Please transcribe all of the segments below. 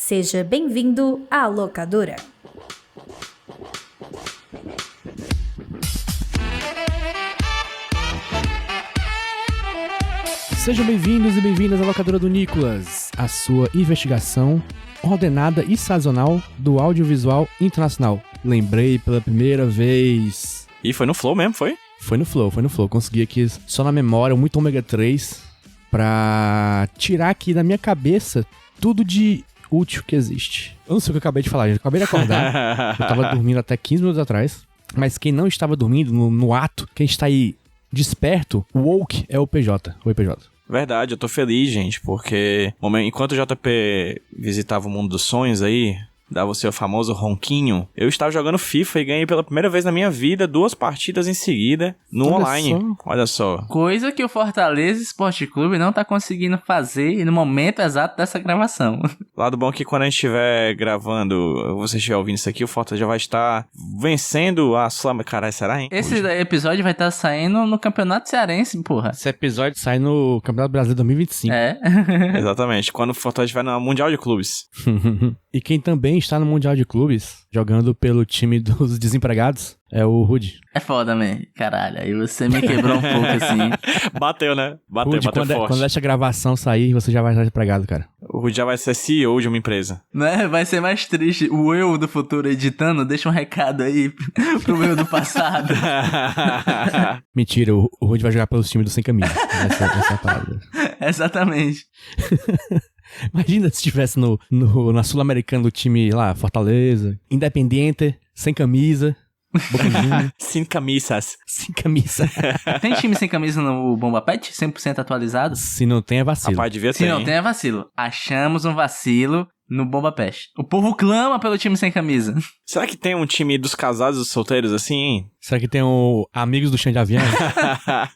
Seja bem-vindo à locadora. Sejam bem-vindos e bem-vindas à locadora do Nicolas, a sua investigação ordenada e sazonal do audiovisual internacional. Lembrei pela primeira vez. E foi no Flow mesmo, foi? Foi no Flow. Consegui aqui só na memória, muito ômega 3, pra tirar aqui da minha cabeça tudo de útil que existe. Eu não sei o que eu acabei de falar, gente. Eu acabei de acordar. Eu tava dormindo até 15 minutos atrás. Mas quem não estava dormindo, no ato, quem está aí desperto, o woke é o PJ. Oi, PJ. Verdade, eu tô feliz, gente, porque enquanto o JP visitava o mundo dos sonhos aí, dava o seu famoso ronquinho, eu estava jogando FIFA e ganhei pela primeira vez na minha vida 2 partidas em seguida no online. Olha só. Coisa que o Fortaleza Esporte Clube não tá conseguindo fazer no momento exato dessa gravação. Lado bom é que quando a gente estiver gravando, você estiver ouvindo isso aqui, o Fortaleza já vai estar vencendo a Sul... Caralho, será, hein? Esse episódio vai estar saindo no Campeonato Cearense, porra. Esse episódio sai no Campeonato Brasileiro 2025. É. Exatamente, quando o Fortaleza estiver no Mundial de Clubes. E quem também está no Mundial de Clubes, jogando pelo time dos desempregados, é o Rudy. É foda, man. Caralho, aí você me quebrou um pouco, assim. Bateu, né? Bateu Rudy, forte. Quando essa gravação sair, você já vai estar desempregado, cara. O Rudy já vai ser CEO de uma empresa. Né? Vai ser mais triste. O eu do futuro editando, deixa um recado aí pro eu do passado. Mentira, o Rudy vai jogar pelos times do Sem Camisa. Essa é a parada. Exatamente. Imagina se estivesse na Sul-Americana do time lá, Fortaleza, Independiente, sem camisa, Bocanzinho. Sem camisas. Sem camisa. Tem time sem camisa no Bomba Pet? 100% atualizado? Se não tem, é vacilo. Rapaz, devia ter. Se não tem, é vacilo. Achamos um vacilo no Bomba Pet. O povo clama pelo time sem camisa. Será que tem um time dos casados e dos solteiros assim, hein? Será que tem o Amigos do Chão de Avião?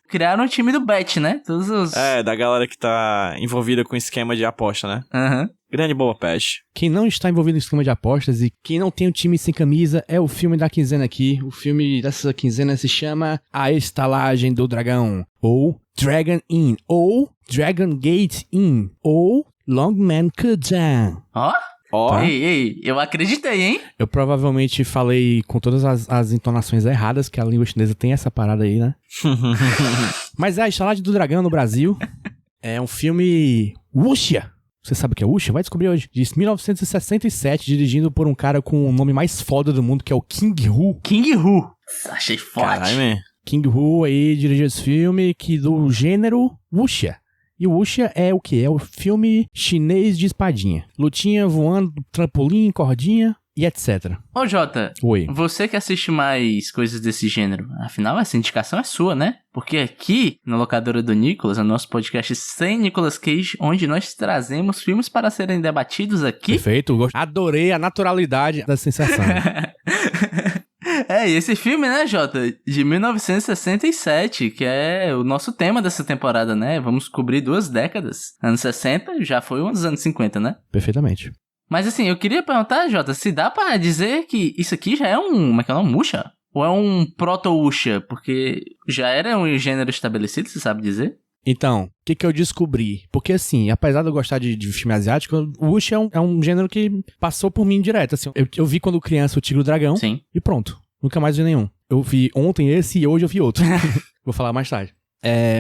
Criaram um time do Bet, né? Todos os... É, da galera que tá envolvida com esquema de aposta, né? Aham. Grande Boba Pet. Quem não está envolvido em esquema de apostas e quem não tem um time sem camisa é o filme da quinzena aqui. O filme dessa quinzena se chama A Estalagem do Dragão, ou Dragon Inn, ou Dragon Gate Inn, ou Longman Kujan. Ó? Ó. Ei, eu acreditei, hein? Eu provavelmente falei com todas as entonações erradas, que a língua chinesa tem essa parada aí, né? Mas é A Estalagem do Dragão no Brasil. É um filme wuxia. Você sabe o que é wuxia? Vai descobrir hoje. De 1967, dirigido por um cara com o nome mais foda do mundo, que é o King Hu. King Hu. Achei forte. Caralho, man. King Hu aí dirigiu esse filme que do gênero wuxia. E o wuxia é o quê? É o filme chinês de espadinha. Lutinha, voando, trampolim, cordinha e etc. Ô, Jota. Oi. Você que assiste mais coisas desse gênero, afinal essa indicação é sua, né? Porque aqui, na locadora do Nicolas, é o nosso podcast sem Nicolas Cage, onde nós trazemos filmes para serem debatidos aqui. Perfeito. Adorei a naturalidade da sensação. É, e esse filme, né, Jota, de 1967, que é o nosso tema dessa temporada, né? Vamos cobrir 2 décadas. Anos 60 já foi uns anos 50, né? Perfeitamente. Mas assim, eu queria perguntar, Jota, se dá pra dizer que isso aqui já é um... Como é que é o nome? Wuxia? Ou é um proto-wuxia? Porque já era um gênero estabelecido, você sabe dizer? Então, o que eu descobri? Porque assim, apesar de eu gostar de filme asiático, o wuxia é um gênero que passou por mim direto. Assim, eu vi quando criança o Tigre e o Dragão. Sim. E pronto. Nunca mais vi nenhum. Eu vi ontem esse e hoje eu vi outro. Vou falar mais tarde.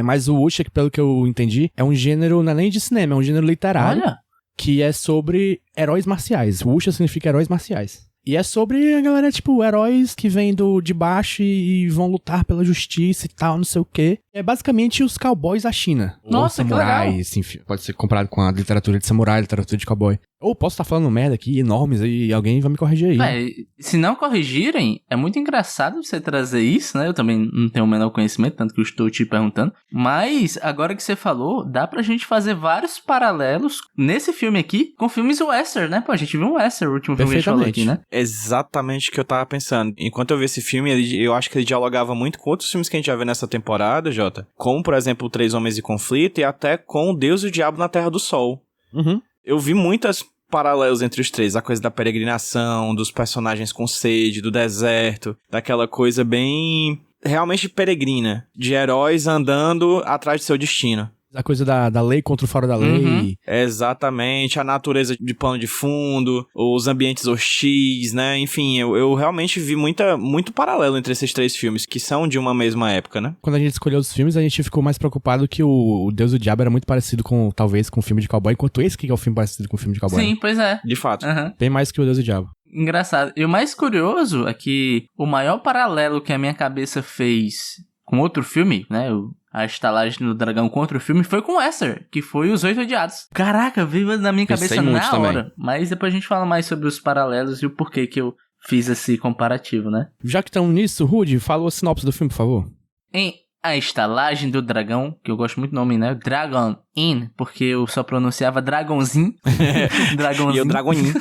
Mas o wuxia, pelo que eu entendi, é um gênero, não é nem de cinema, é um gênero literário. Olha! Que é sobre heróis marciais. Wuxia significa heróis marciais. E é sobre a galera, tipo, heróis que vêm de baixo e vão lutar pela justiça e tal, não sei o quê. É basicamente os cowboys da China. Nossa, ou samurais, enfim, pode ser comparado com a literatura de samurai, literatura de cowboy. Ou posso estar falando merda aqui, enormes, e alguém vai me corrigir aí. Se não corrigirem, é muito engraçado você trazer isso, né? Eu também não tenho o menor conhecimento, tanto que eu estou te perguntando. Mas, agora que você falou, dá pra gente fazer vários paralelos nesse filme aqui com filmes western, né? Pô, a gente viu um western, o último filme que a gente falou aqui, né? Exatamente o que eu tava pensando. Enquanto eu vi esse filme, eu acho que ele dialogava muito com outros filmes que a gente já vê nessa temporada, Jota. Como, por exemplo, Três Homens em Conflito e até com Deus e o Diabo na Terra do Sol. Uhum. Eu vi muitas paralelos entre os três. A coisa da peregrinação, dos personagens com sede, do deserto, daquela coisa bem... realmente peregrina. De heróis andando atrás de seu destino. A coisa da lei contra o fora da lei. Uhum. Exatamente, a natureza de pano de fundo, os ambientes hostis, né? Enfim, eu realmente vi muito paralelo entre esses três filmes, que são de uma mesma época, né? Quando a gente escolheu os filmes, a gente ficou mais preocupado que o Deus e o Diabo era muito parecido com, talvez, com o filme de cowboy, enquanto esse que é o filme parecido com o filme de cowboy. Sim, pois é. De fato. Aham. Bem mais que o Deus e o Diabo. Engraçado. E o mais curioso é que o maior paralelo que a minha cabeça fez com outro filme, né? A estalagem do dragão com outro filme foi com Esther, que foi Os Oito Odiados. Caraca, veio na minha Pensei cabeça muito na também. hora. Mas depois a gente fala mais sobre os paralelos e o porquê que eu fiz esse comparativo, né? Já que estamos nisso, Rudy, fala a sinopse do filme, por favor. Em A Estalagem do Dragão, que eu gosto muito do nome, né? Dragon Inn, porque eu só pronunciava Dragonzinho. Dragonzinho. E o Dragoninho.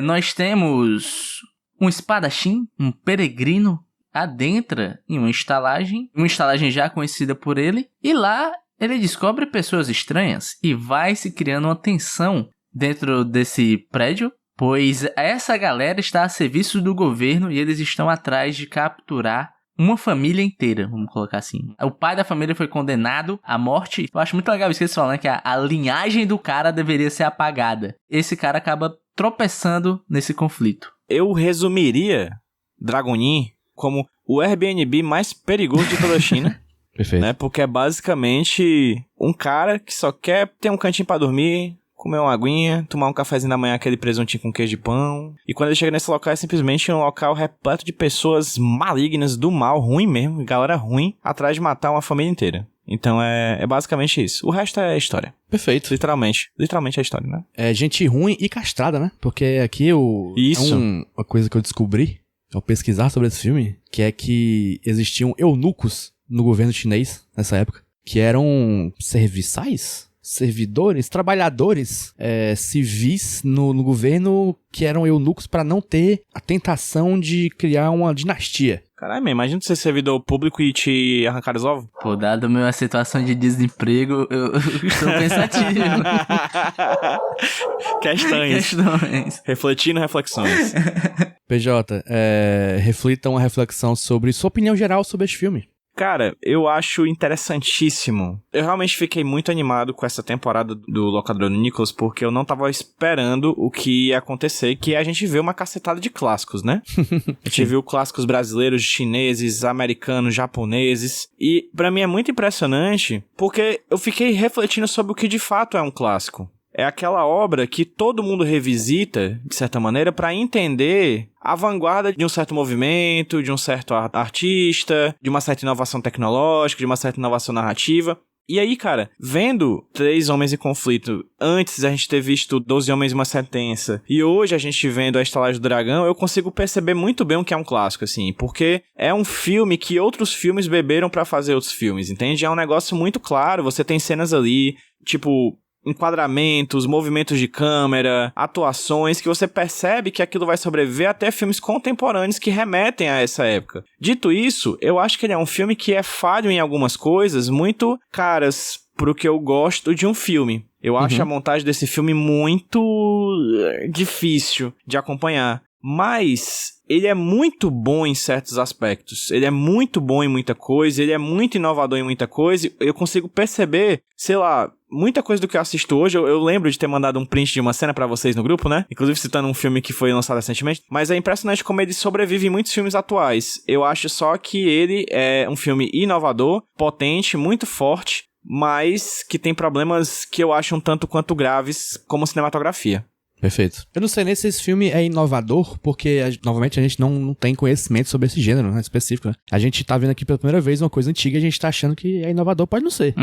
Nós temos um espadachim, um peregrino, adentra em uma estalagem já conhecida por ele, e lá ele descobre pessoas estranhas e vai se criando uma tensão dentro desse prédio, pois essa galera está a serviço do governo e eles estão atrás de capturar uma família inteira, vamos colocar assim. O pai da família foi condenado à morte. Eu acho muito legal isso que eles falam, né? Que a linhagem do cara deveria ser apagada. Esse cara acaba tropeçando nesse conflito. Eu resumiria Dragonin como o Airbnb mais perigoso de toda a China. Perfeito. Né? Porque é basicamente um cara que só quer ter um cantinho pra dormir, comer uma aguinha, tomar um cafezinho da manhã, aquele presuntinho com queijo de pão. E quando ele chega nesse local, é simplesmente um local repleto de pessoas malignas, do mal, ruim mesmo, galera ruim, atrás de matar uma família inteira. Então é basicamente isso. O resto é história. Perfeito. Literalmente é a história, né? É gente ruim e castrada, né? Porque aqui Isso. uma coisa que eu descobri ao pesquisar sobre esse filme, que é que existiam eunucos no governo chinês nessa época, que eram serviçais, servidores, trabalhadores civis no governo, que eram eunucos para não ter a tentação de criar uma dinastia. Caralho, imagina você ser servidor público e te arrancar os ovos. Pô, dado a minha situação de desemprego, eu estou pensativo. Questões. Refletindo reflexões. PJ, reflita uma reflexão sobre sua opinião geral sobre este filme. Cara, eu acho interessantíssimo. Eu realmente fiquei muito animado com essa temporada do Locadora do Nicholas, porque eu não tava esperando o que ia acontecer, que a gente vê uma cacetada de clássicos, né? A gente viu clássicos brasileiros, chineses, americanos, japoneses, e pra mim é muito impressionante, porque eu fiquei refletindo sobre o que de fato é um clássico. É aquela obra que todo mundo revisita, de certa maneira, para entender a vanguarda de um certo movimento, de um certo artista, de uma certa inovação tecnológica, de uma certa inovação narrativa. E aí, cara, vendo Três Homens em Conflito, antes a gente ter visto 12 Homens e uma Sentença, e hoje a gente vendo A Estalagem do Dragão, eu consigo perceber muito bem o que é um clássico, assim, porque é um filme que outros filmes beberam pra fazer outros filmes, entende? É um negócio muito claro, você tem cenas ali, tipo, enquadramentos, movimentos de câmera, atuações, que você percebe que aquilo vai sobreviver até filmes contemporâneos que remetem a essa época. Dito isso, eu acho que ele é um filme que é falho em algumas coisas muito caras pro que eu gosto de um filme. Eu acho a montagem desse filme muito difícil de acompanhar. Mas ele é muito bom em certos aspectos. Ele é muito bom em muita coisa, ele é muito inovador em muita coisa. Eu consigo perceber, sei lá, muita coisa do que eu assisto hoje. Eu lembro de ter mandado um print de uma cena pra vocês no grupo, né? Inclusive citando um filme que foi lançado recentemente. Mas é impressionante como ele sobrevive em muitos filmes atuais. Eu acho só que ele é um filme inovador, potente, muito forte, mas que tem problemas que eu acho um tanto quanto graves como cinematografia. Perfeito. Eu não sei nem se esse filme é inovador, porque, novamente, a gente não tem conhecimento sobre esse gênero, né, específico, né? A gente tá vendo aqui pela primeira vez uma coisa antiga e a gente tá achando que é inovador, pode não ser.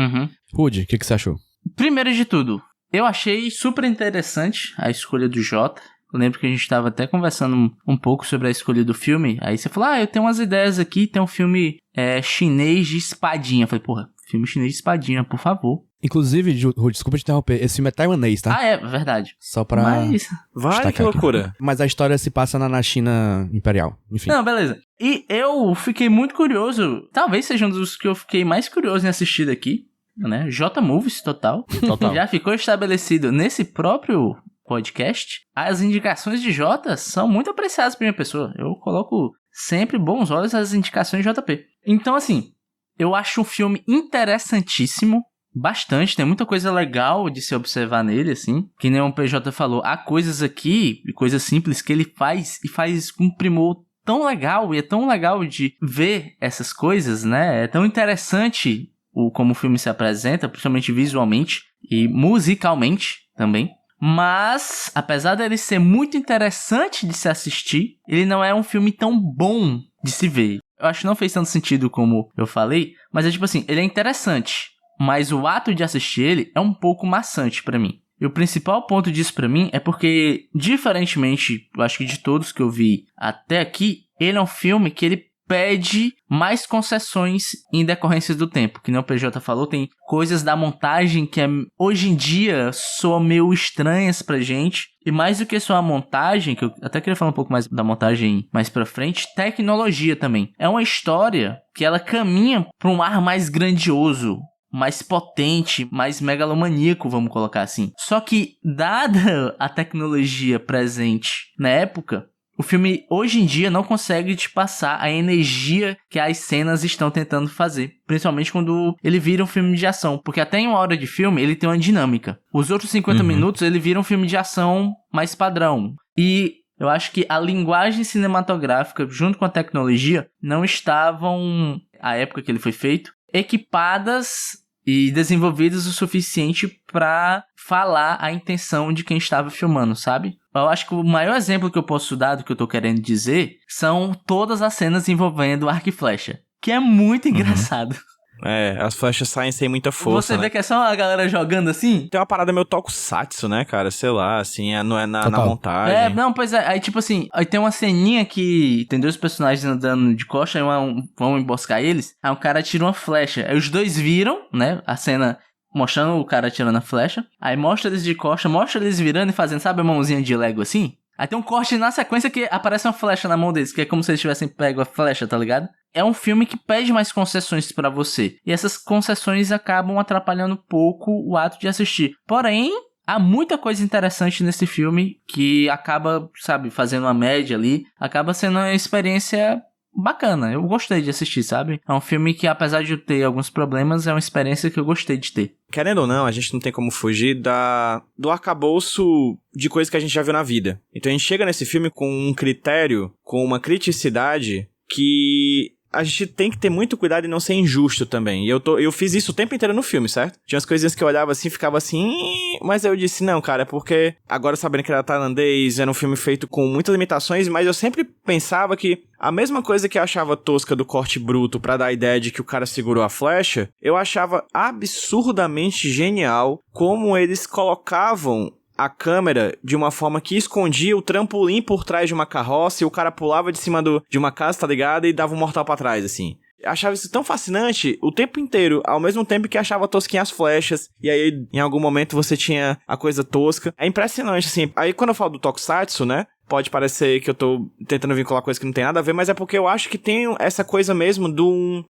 Rudy, o que você achou? Primeiro de tudo, eu achei super interessante a escolha do Jota. Eu lembro que a gente tava até conversando um pouco sobre a escolha do filme. Aí você falou, eu tenho umas ideias aqui, tem um filme chinês de espadinha. Eu falei, porra, filme chinês de espadinha, por favor. Inclusive, Rudy, desculpa te interromper, esse filme é taiwanês, tá? É verdade. Só pra... Mas... Vale, que loucura. Mas a história se passa na China Imperial, enfim. Não, beleza. E eu fiquei muito curioso, talvez seja um dos que eu fiquei mais curioso em assistir daqui, né? J-Movies, total. Já ficou estabelecido nesse próprio podcast. As indicações de Jota são muito apreciadas por minha pessoa. Eu coloco sempre bons olhos as indicações de JP. Então, assim, eu acho um filme interessantíssimo, bastante, tem muita coisa legal de se observar nele, assim. Que nem o PJ falou, há coisas aqui, coisas simples que ele faz e faz com primor tão legal, e é tão legal de ver essas coisas, né? É tão interessante como o filme se apresenta, principalmente visualmente e musicalmente também. Mas, apesar dele ser muito interessante de se assistir, ele não é um filme tão bom de se ver. Eu acho que não fez tanto sentido como eu falei, mas é tipo assim, ele é interessante, mas o ato de assistir ele é um pouco maçante pra mim. E o principal ponto disso pra mim é porque, diferentemente, eu acho que de todos que eu vi até aqui, ele é um filme que ele pede mais concessões em decorrência do tempo. Que nem o PJ falou, tem coisas da montagem que hoje em dia soam meio estranhas pra gente. E mais do que só a montagem, que eu até queria falar um pouco mais da montagem mais pra frente, tecnologia também. É uma história que ela caminha pra um ar mais grandioso, mais potente, mais megalomaníaco, vamos colocar assim. Só que, dada a tecnologia presente na época, o filme hoje em dia não consegue te passar a energia que as cenas estão tentando fazer. Principalmente quando ele vira um filme de ação. Porque até em uma hora de filme ele tem uma dinâmica. Os outros 50 minutos ele vira um filme de ação mais padrão. E eu acho que a linguagem cinematográfica junto com a tecnologia não estavam, à época que ele foi feito, equipadas e desenvolvidas o suficiente para falar a intenção de quem estava filmando, sabe? Eu acho que o maior exemplo que eu posso dar do que eu tô querendo dizer são todas as cenas envolvendo arco e flecha, que é muito engraçado. É, as flechas saem sem muita força, Você vê que é só a galera jogando assim? Tem uma parada meio tokusatsu, né, cara? Sei lá, assim, não é na montagem. É, não, pois é. Aí, tipo assim, aí tem uma ceninha que tem dois personagens andando de costa, aí vão emboscar eles, aí um cara tira uma flecha. Aí os dois viram, né, a cena mostrando o cara tirando a flecha. Aí mostra eles de costa, mostra eles virando e fazendo, sabe, a mãozinha de Lego assim? Aí tem um corte na sequência que aparece uma flecha na mão deles, que é como se eles tivessem pego a flecha, tá ligado? É um filme que pede mais concessões pra você. E essas concessões acabam atrapalhando um pouco o ato de assistir. Porém, há muita coisa interessante nesse filme que acaba, sabe, fazendo uma média ali. Acaba sendo uma experiência bacana. Eu gostei de assistir, sabe? É um filme que, apesar de ter alguns problemas, é uma experiência que eu gostei de ter. Querendo ou não, a gente não tem como fugir do arcabouço de coisas que a gente já viu na vida. Então a gente chega nesse filme com um critério, com uma criticidade que a gente tem que ter muito cuidado e não ser injusto também. E eu fiz isso o tempo inteiro no filme, certo? Tinha umas coisinhas que eu olhava assim, ficava assim... Mas eu disse, não, cara, é porque... Agora sabendo que era tailandês, era um filme feito com muitas limitações, mas eu sempre pensava que a mesma coisa que eu achava tosca do corte bruto pra dar a ideia de que o cara segurou a flecha, eu achava absurdamente genial como eles colocavam a câmera de uma forma que escondia o trampolim por trás de uma carroça e o cara pulava de cima de uma casa, tá ligado? E dava um mortal pra trás, assim. Eu achava isso tão fascinante o tempo inteiro, ao mesmo tempo que achava tosquinha as flechas, e aí em algum momento você tinha a coisa tosca. É impressionante, assim. Aí quando eu falo do tokusatsu, né? Pode parecer que eu tô tentando vincular coisa que não tem nada a ver, mas é porque eu acho que tem essa coisa mesmo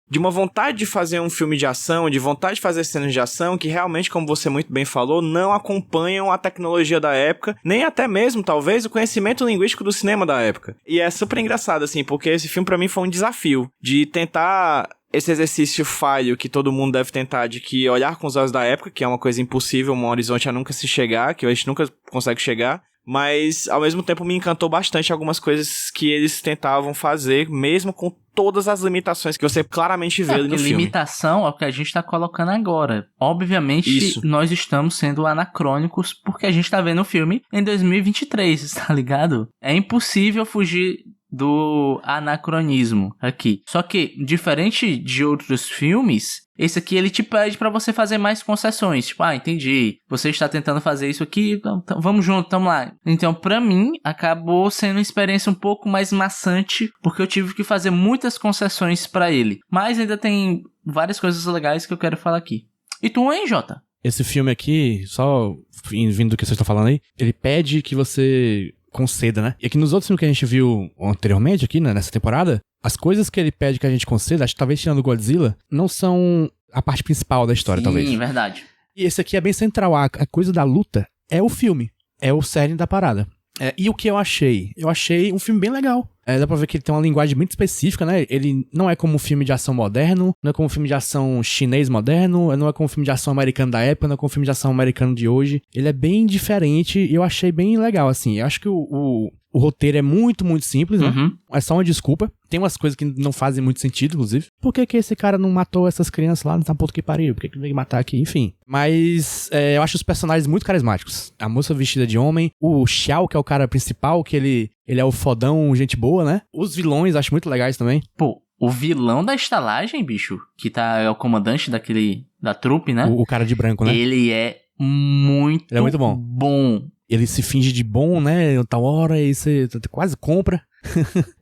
de uma vontade de fazer um filme de ação, de vontade de fazer cenas de ação, que realmente, como você muito bem falou, não acompanham a tecnologia da época, nem até mesmo, talvez, o conhecimento linguístico do cinema da época. E é super engraçado, assim, porque esse filme pra mim foi um desafio de tentar esse exercício falho que todo mundo deve tentar, de que olhar com os olhos da época, que é uma coisa impossível, um horizonte a nunca se chegar, que a gente nunca consegue chegar. Mas, ao mesmo tempo, me encantou bastante algumas coisas que eles tentavam fazer, mesmo com todas as limitações que você claramente vê ali no filme. Limitação é o que a gente tá colocando agora. Obviamente, nós estamos sendo anacrônicos porque a gente tá vendo o filme em 2023, tá ligado? É impossível fugir do anacronismo aqui. Só que, diferente de outros filmes, esse aqui ele te pede pra você fazer mais concessões. Tipo, entendi, você está tentando fazer isso aqui, então, vamos junto, tamo lá. Então, pra mim, acabou sendo uma experiência um pouco mais maçante, porque eu tive que fazer muitas concessões pra ele. Mas ainda tem várias coisas legais que eu quero falar aqui. E tu, hein, Jota? Esse filme aqui, só vindo do que você está falando aí, ele pede que você conceda, né? E aqui nos outros filmes que a gente viu anteriormente aqui, né, nessa temporada, as coisas que ele pede que a gente conceda, acho que talvez tirando o Godzilla, não são a parte principal da história, talvez. Sim, verdade. E esse aqui é bem central, a coisa da luta é o filme, é o cerne da parada. E o que eu achei? Eu achei um filme bem legal. Dá pra ver que ele tem uma linguagem muito específica, né? Ele não é como um filme de ação moderno, não é como um filme de ação chinês moderno, não é como um filme de ação americano da época, não é como um filme de ação americano de hoje. Ele é bem diferente e eu achei bem legal, assim. Eu acho que o roteiro é muito, muito simples, né? Uhum. É só uma desculpa. Tem umas coisas que não fazem muito sentido, inclusive. Por que esse cara não matou essas crianças lá nessa puta que pariu? Por que ele veio matar aqui? Enfim. Mas eu acho os personagens muito carismáticos. A moça vestida de homem, o Xiao, que é o cara principal, que ele é o fodão, gente boa, né? Os vilões, acho muito legais também. Pô, o vilão da estalagem, bicho, que é o comandante da trupe, né? O cara de branco, né? Ele é muito, Ele é muito bom. Ele se finge de bom, né? Tal hora, e você quase compra.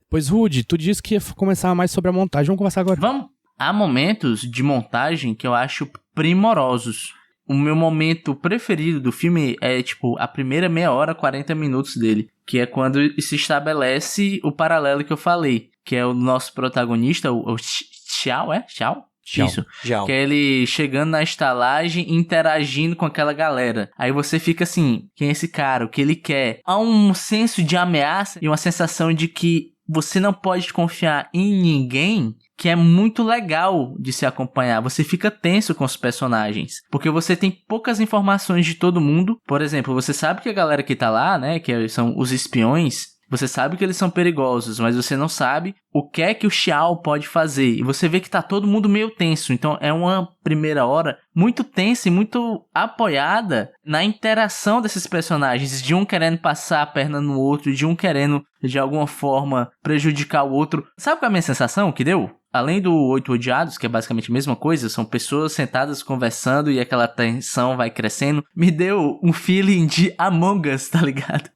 Pois, Rudy, tu disse que ia começar mais sobre a montagem. Vamos conversar agora. Vamos. Há momentos de montagem que eu acho primorosos. O meu momento preferido do filme é, tipo, a primeira meia hora, 40 minutos dele. Que é quando se estabelece o paralelo que eu falei. Que é o nosso protagonista, o Xiao, é? Xiao? Isso. Xiao. Que é ele chegando na estalagem e interagindo com aquela galera. Aí você fica assim, quem é esse cara? O que ele quer? Há um senso de ameaça e uma sensação de que você não pode confiar em ninguém, que é muito legal de se acompanhar. Você fica tenso com os personagens, porque você tem poucas informações de todo mundo. Por exemplo, você sabe que a galera que tá lá, né, que são os espiões, você sabe que eles são perigosos, mas você não sabe o que é que o Xiao pode fazer. E você vê que tá todo mundo meio tenso. Então é uma primeira hora muito tensa e muito apoiada na interação desses personagens. De um querendo passar a perna no outro, de um querendo, de alguma forma, prejudicar o outro. Sabe qual é a minha sensação que deu? Além do Oito Odiados, que é basicamente a mesma coisa, são pessoas sentadas conversando e aquela tensão vai crescendo, me deu um feeling de Among Us, tá ligado?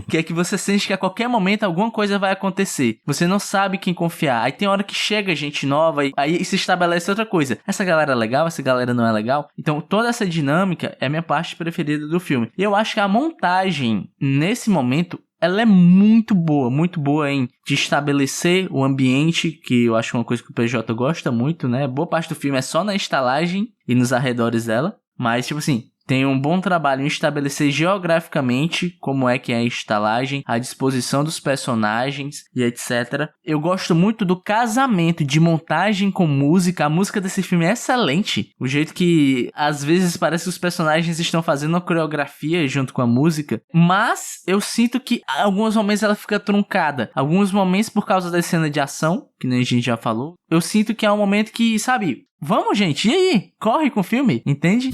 Que é que você sente que a qualquer momento alguma coisa vai acontecer. Você não sabe quem confiar. Aí tem hora que chega gente nova e aí se estabelece outra coisa. Essa galera é legal, essa galera não é legal. Então toda essa dinâmica é a minha parte preferida do filme. E eu acho que a montagem, nesse momento, ela é muito boa em de estabelecer o ambiente, que eu acho uma coisa que o PJ gosta muito, né? Boa parte do filme é só na estalagem e nos arredores dela, mas, tipo assim, tem um bom trabalho em estabelecer geograficamente como é que é a estalagem, a disposição dos personagens e etc. Eu gosto muito do casamento de montagem com música. A música desse filme é excelente. O jeito que, às vezes, parece que os personagens estão fazendo uma coreografia junto com a música. Mas eu sinto que, em alguns momentos, ela fica truncada. Alguns momentos, por causa da cena de ação, que nem a gente já falou, eu sinto que é um momento que, sabe... Vamos, gente, e aí? Corre com o filme, entende?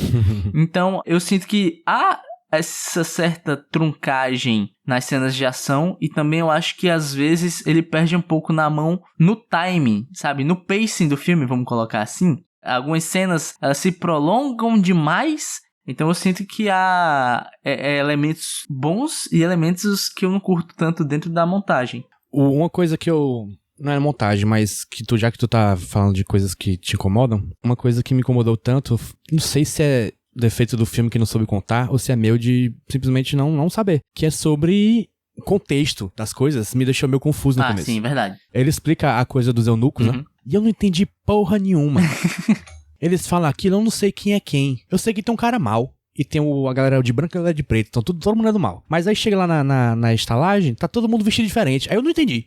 Então, eu sinto que há essa certa truncagem nas cenas de ação e também eu acho que, às vezes, ele perde um pouco na mão no timing, sabe? No pacing do filme, vamos colocar assim. Algumas cenas, elas se prolongam demais, então eu sinto que há elementos bons e elementos que eu não curto tanto dentro da montagem. Uma coisa que eu... Não é montagem, mas já que tu tá falando de coisas que te incomodam, uma coisa que me incomodou tanto, não sei se é defeito do filme que não soube contar, ou se é meu de simplesmente não saber, que é sobre o contexto das coisas, me deixou meio confuso no começo. Sim, verdade. Ele explica a coisa dos eunucos, né? E eu não entendi porra nenhuma. Eles falam aquilo, eu não sei quem é quem. Eu sei que tem um cara mau. E tem a galera de branco e a galera de preto. Então todo mundo é do mal. Mas aí chega lá na estalagem, tá todo mundo vestido diferente. Aí eu não entendi.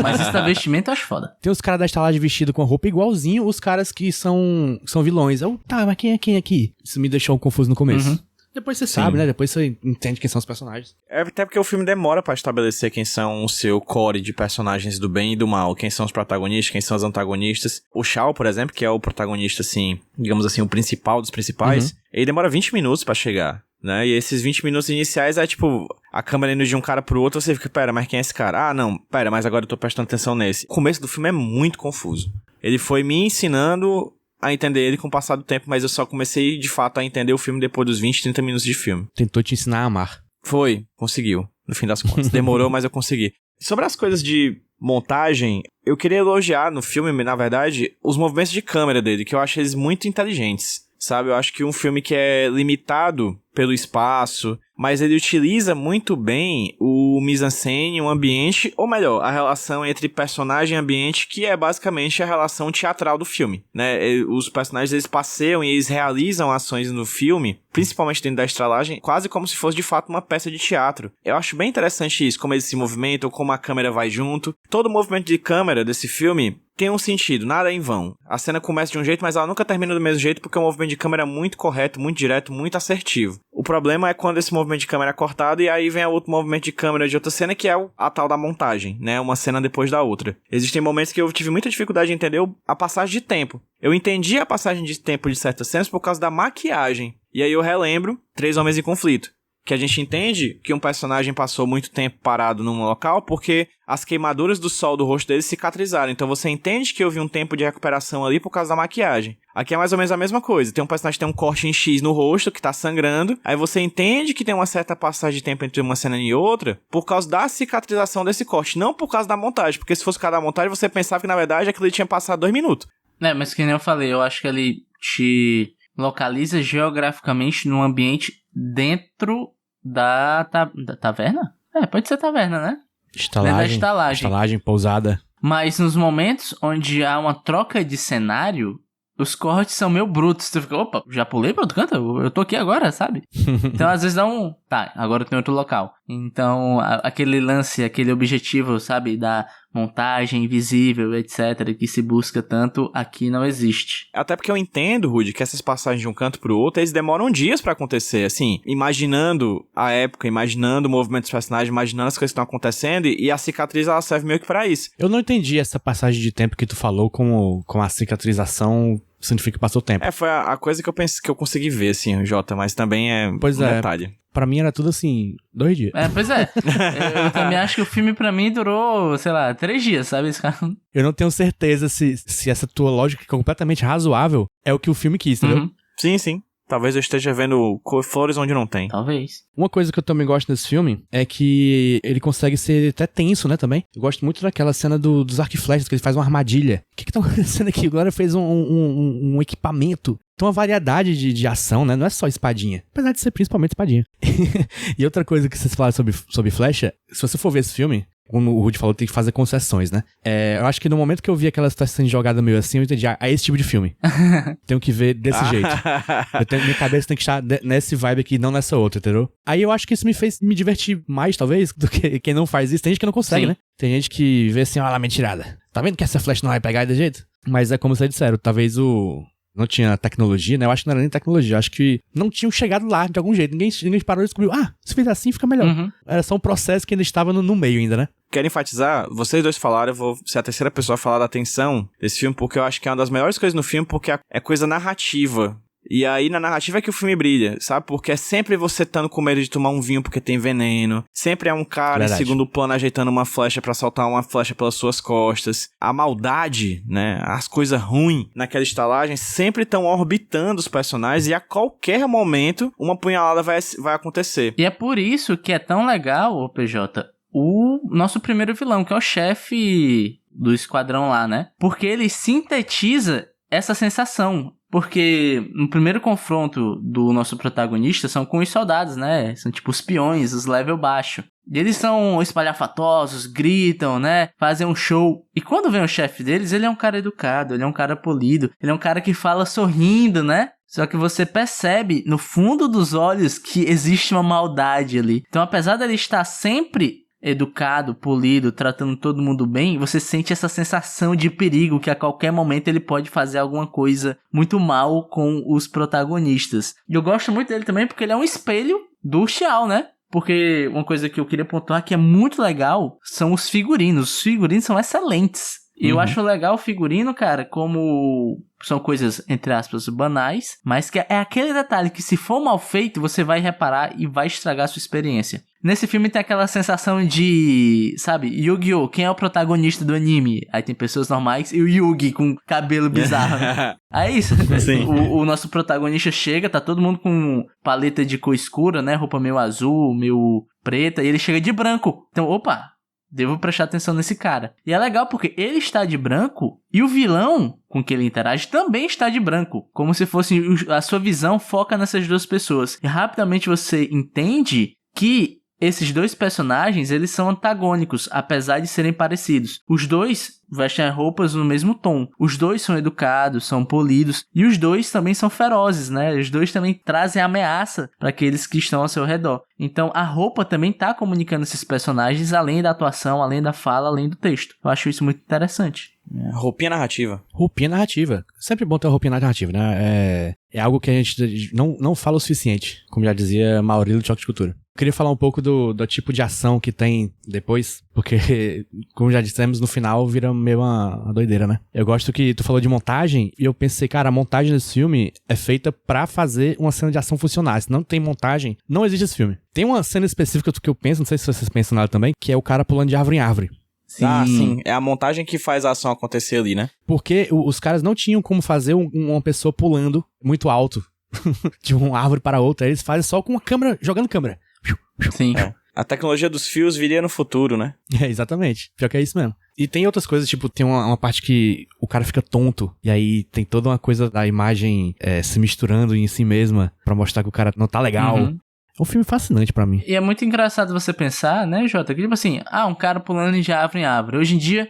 Mas esse da vestimento eu acho foda. Tem os caras da estalagem vestidos com a roupa igualzinho os caras que são vilões. Eu, tá, mas quem é quem aqui? Isso me deixou confuso no começo. Depois você sabe, né? Depois você entende quem são os personagens. É até porque o filme demora pra estabelecer quem são o seu core de personagens do bem e do mal. Quem são os protagonistas, quem são os antagonistas. O Xiao, por exemplo, que é o protagonista, assim, digamos assim, o principal dos principais, ele demora 20 minutos pra chegar, né? E esses 20 minutos iniciais é tipo... A câmera indo de um cara pro outro, você fica, pera, mas quem é esse cara? Ah, não, pera, mas agora eu tô prestando atenção nesse. O começo do filme é muito confuso. Ele foi me ensinando a entender ele com o passar do tempo, mas eu só comecei, de fato, a entender o filme depois dos 20, 30 minutos de filme. Tentou te ensinar a amar. Foi, conseguiu, no fim das contas. Demorou, mas eu consegui. Sobre as coisas de montagem, eu queria elogiar no filme, na verdade, os movimentos de câmera dele, que eu acho eles muito inteligentes. sabe? Eu acho que um filme que é limitado pelo espaço, mas ele utiliza muito bem o mise-en-scène, o ambiente, ou melhor, a relação entre personagem e ambiente, que é basicamente a relação teatral do filme, né? Os personagens, eles passeiam e eles realizam ações no filme, principalmente dentro da estralagem, quase como se fosse de fato uma peça de teatro. Eu acho bem interessante isso, como eles se movimentam, como a câmera vai junto. Todo o movimento de câmera desse filme tem um sentido, nada é em vão. A cena começa de um jeito, mas ela nunca termina do mesmo jeito, porque o movimento de câmera é muito correto, muito direto, muito assertivo. O problema é quando esse movimento de câmera é cortado e aí vem outro movimento de câmera de outra cena, que é a tal da montagem, né? Uma cena depois da outra. Existem momentos que eu tive muita dificuldade de entender a passagem de tempo. Eu entendi a passagem de tempo de certas cenas por causa da maquiagem. E aí eu relembro Três Homens em Conflito, que a gente entende que um personagem passou muito tempo parado num local porque as queimaduras do sol do rosto dele cicatrizaram. Então você entende que houve um tempo de recuperação ali por causa da maquiagem. Aqui é mais ou menos a mesma coisa. Tem um personagem que tem um corte em X no rosto, que tá sangrando. Aí você entende que tem uma certa passagem de tempo entre uma cena e outra por causa da cicatrização desse corte, não por causa da montagem. Porque se fosse por causa da montagem, você pensava que na verdade aquilo tinha passado 2 minutos. Mas que nem eu falei, eu acho que ele te localiza geograficamente num ambiente dentro da taverna? Pode ser taverna, né? Estalagem, pousada. Mas nos momentos onde há uma troca de cenário, os cortes são meio brutos. Tu fica, opa, já pulei pra outro canto? Eu tô aqui agora, sabe? Então, às vezes dá um... Tá, agora eu tenho outro local. Então, aquele lance, aquele objetivo, sabe? Da montagem invisível, etc., que se busca tanto, aqui não existe. Até porque eu entendo, Rudy, que essas passagens de um canto pro outro, eles demoram dias pra acontecer, assim, imaginando a época, imaginando o movimento dos personagens, imaginando as coisas que estão acontecendo, e a cicatriz, ela serve meio que pra isso. Eu não entendi essa passagem de tempo que tu falou com a cicatrização significa que passou tempo. Foi a coisa que eu pensei, que eu consegui ver, assim, Jota, mas também é um detalhe. Pra mim era tudo assim, 2 dias. Pois é. Eu também acho que o filme pra mim durou, sei lá, 3 dias, sabe? Esse cara... Eu não tenho certeza se essa tua lógica, que é completamente razoável, é o que o filme quis, entendeu? Uhum. Sim, sim. Talvez eu esteja vendo flores onde não tem. Talvez. Uma coisa que eu também gosto desse filme é que ele consegue ser até tenso, né, também. Eu gosto muito daquela cena dos arco e flechas, que ele faz uma armadilha. O que tá acontecendo aqui? Agora fez um equipamento. Tem uma variedade de ação, né? Não é só espadinha. Apesar de ser principalmente espadinha. E outra coisa que vocês falaram sobre flecha, se você for ver esse filme, como o Rudy falou, tem que fazer concessões, né? Eu acho que no momento que eu vi aquela situação jogada meio assim, eu entendi, é esse tipo de filme. Tenho que ver desse jeito. Minha cabeça tem que estar nesse vibe aqui, não nessa outra, entendeu? Aí eu acho que isso me fez me divertir mais, talvez, do que quem não faz isso. Tem gente que não consegue, Sim. né? Tem gente que vê assim, olha lá, mentirada. Tá vendo que essa flecha não vai pegar desse jeito? Mas é como vocês disseram, talvez não tinha tecnologia, né? Eu acho que não era nem tecnologia. Eu acho que não tinham chegado lá de algum jeito. Ninguém parou e descobriu. Se fizer assim, fica melhor. Uhum. Era só um processo que ainda estava no meio ainda, né? Quero enfatizar, vocês dois falaram, eu vou ser a terceira pessoa a falar da tensão desse filme, porque eu acho que é uma das melhores coisas no filme, porque é coisa narrativa. E aí, na narrativa é que o filme brilha, sabe? Porque é sempre você estando com medo de tomar um vinho porque tem veneno. Sempre é um cara em segundo plano ajeitando uma flecha pra soltar uma flecha pelas suas costas. A maldade, né? As coisas ruins naquela estalagem sempre estão orbitando os personagens e a qualquer momento uma punhalada vai acontecer. E é por isso que é tão legal, ô PJ, o nosso primeiro vilão, que é o chefe do esquadrão lá, né? Porque ele sintetiza essa sensação. Porque no primeiro confronto do nosso protagonista são com os soldados, né? São tipo os peões, os level baixo. E eles são espalhafatosos, gritam, né? Fazem um show. E quando vem o chefe deles, ele é um cara educado, ele é um cara polido, ele é um cara que fala sorrindo, né? Só que você percebe no fundo dos olhos que existe uma maldade ali. Então, apesar dele estar sempre educado, polido, tratando todo mundo bem, você sente essa sensação de perigo que a qualquer momento ele pode fazer alguma coisa muito mal com os protagonistas. E eu gosto muito dele também porque ele é um espelho do Xiao, né? Porque uma coisa que eu queria pontuar que é muito legal são os figurinos. Os figurinos são excelentes. E eu acho legal o figurino, cara, como são coisas, entre aspas, banais, mas que é aquele detalhe que se for mal feito, você vai reparar e vai estragar a sua experiência. Nesse filme tem aquela sensação de, sabe, Yu-Gi-Oh! Quem é o protagonista do anime? Aí tem pessoas normais e o Yugi com cabelo bizarro. É isso. O nosso protagonista chega, tá todo mundo com paleta de cor escura, né? Roupa meio azul, meio preta, e ele chega de branco. Então, opa! devo prestar atenção nesse cara. E é legal porque ele está de branco e o vilão com que ele interage também está de branco. Como se fosse a sua visão foca nessas duas pessoas. E rapidamente você entende que esses dois personagens, eles são antagônicos, apesar de serem parecidos. Os dois vestem roupas no mesmo tom. Os dois são educados, são polidos. E os dois também são ferozes, né? Os dois também trazem ameaça para aqueles que estão ao seu redor. Então, a roupa também tá comunicando esses personagens, além da atuação, além da fala, além do texto. Eu acho isso muito interessante. Roupinha narrativa. Roupinha narrativa. Sempre bom ter uma roupinha narrativa, né? É algo que a gente não fala o suficiente, como já dizia Maurílio de Choque de Cultura. Eu queria falar um pouco do tipo de ação que tem depois, porque, como já dissemos, no final vira meio uma doideira, né? Eu gosto que tu falou de montagem, e eu pensei, cara, a montagem desse filme é feita pra fazer uma cena de ação funcionar. Se não tem montagem, não existe esse filme. Tem uma cena específica que eu penso, não sei se vocês pensam nela também, que é o cara pulando de árvore em árvore. Sim. Ah, sim. É a montagem que faz a ação acontecer ali, né? Porque os caras não tinham como fazer uma pessoa pulando muito alto de uma árvore para outra. Eles fazem só com uma câmera, jogando câmera. Sim. A tecnologia dos fios viria no futuro, né? Exatamente. Pior que é isso mesmo. E tem outras coisas, tipo, tem uma parte que o cara fica tonto. E aí tem toda uma coisa da imagem se misturando em si mesma pra mostrar que o cara não tá legal. Uhum. É um filme fascinante pra mim. E é muito engraçado você pensar, né, Jota? Que tipo assim, um cara pulando de árvore em árvore. Hoje em dia,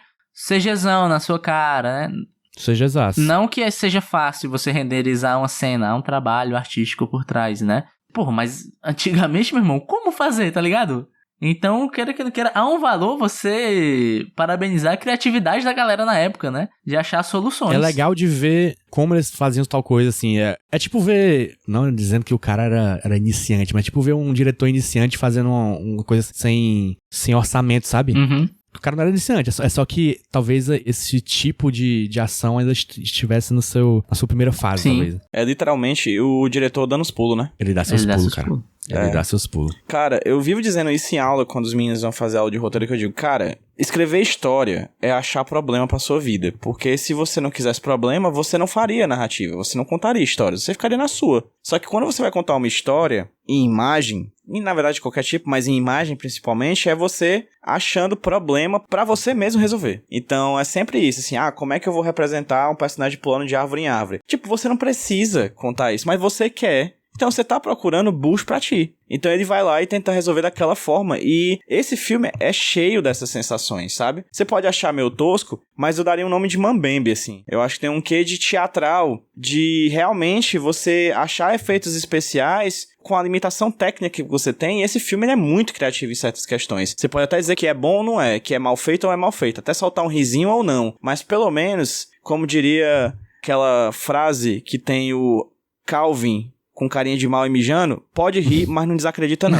CGzão na sua cara, né? Seja exato. Não que seja fácil você renderizar uma cena, há um trabalho artístico por trás, né? Porra, mas antigamente, meu irmão, como fazer, tá ligado? Então, queira que não queira, há um valor você parabenizar a criatividade da galera na época, né? De achar soluções. É legal de ver como eles faziam tal coisa, assim. É tipo ver, não dizendo que o cara era iniciante, mas tipo ver um diretor iniciante fazendo uma coisa sem orçamento, sabe? Uhum. O cara não era iniciante, é só que talvez esse tipo de ação ainda estivesse na sua primeira fase, Sim. talvez. É literalmente o diretor dando os pulos, né? Ele dá seus Ele dá pulos, seus cara. pulos. Ele dá seus pulos. Cara, eu vivo dizendo isso em aula quando os meninos vão fazer aula de roteiro, que eu digo, cara, escrever história é achar problema pra sua vida. Porque se você não quisesse problema, você não faria narrativa, você não contaria histórias, você ficaria na sua. Só que quando você vai contar uma história em imagem, e na verdade qualquer tipo, mas em imagem principalmente, é você achando problema pra você mesmo resolver. Então é sempre isso, assim, como é que eu vou representar um personagem pulando de árvore em árvore? Tipo, você não precisa contar isso, mas você quer. Então você tá procurando bucho pra ti. Então ele vai lá e tenta resolver daquela forma. E esse filme é cheio dessas sensações, sabe? Você pode achar meio tosco, mas eu daria um nome de mambembe, assim. Eu acho que tem um quê de teatral, de realmente você achar efeitos especiais com a limitação técnica que você tem. E esse filme ele é muito criativo em certas questões. Você pode até dizer que é bom ou não é, que é mal feito ou é mal feito. Até soltar um risinho ou não. Mas pelo menos, como diria aquela frase que tem o Calvin com carinha de mal e mijando, pode rir, mas não desacredita não.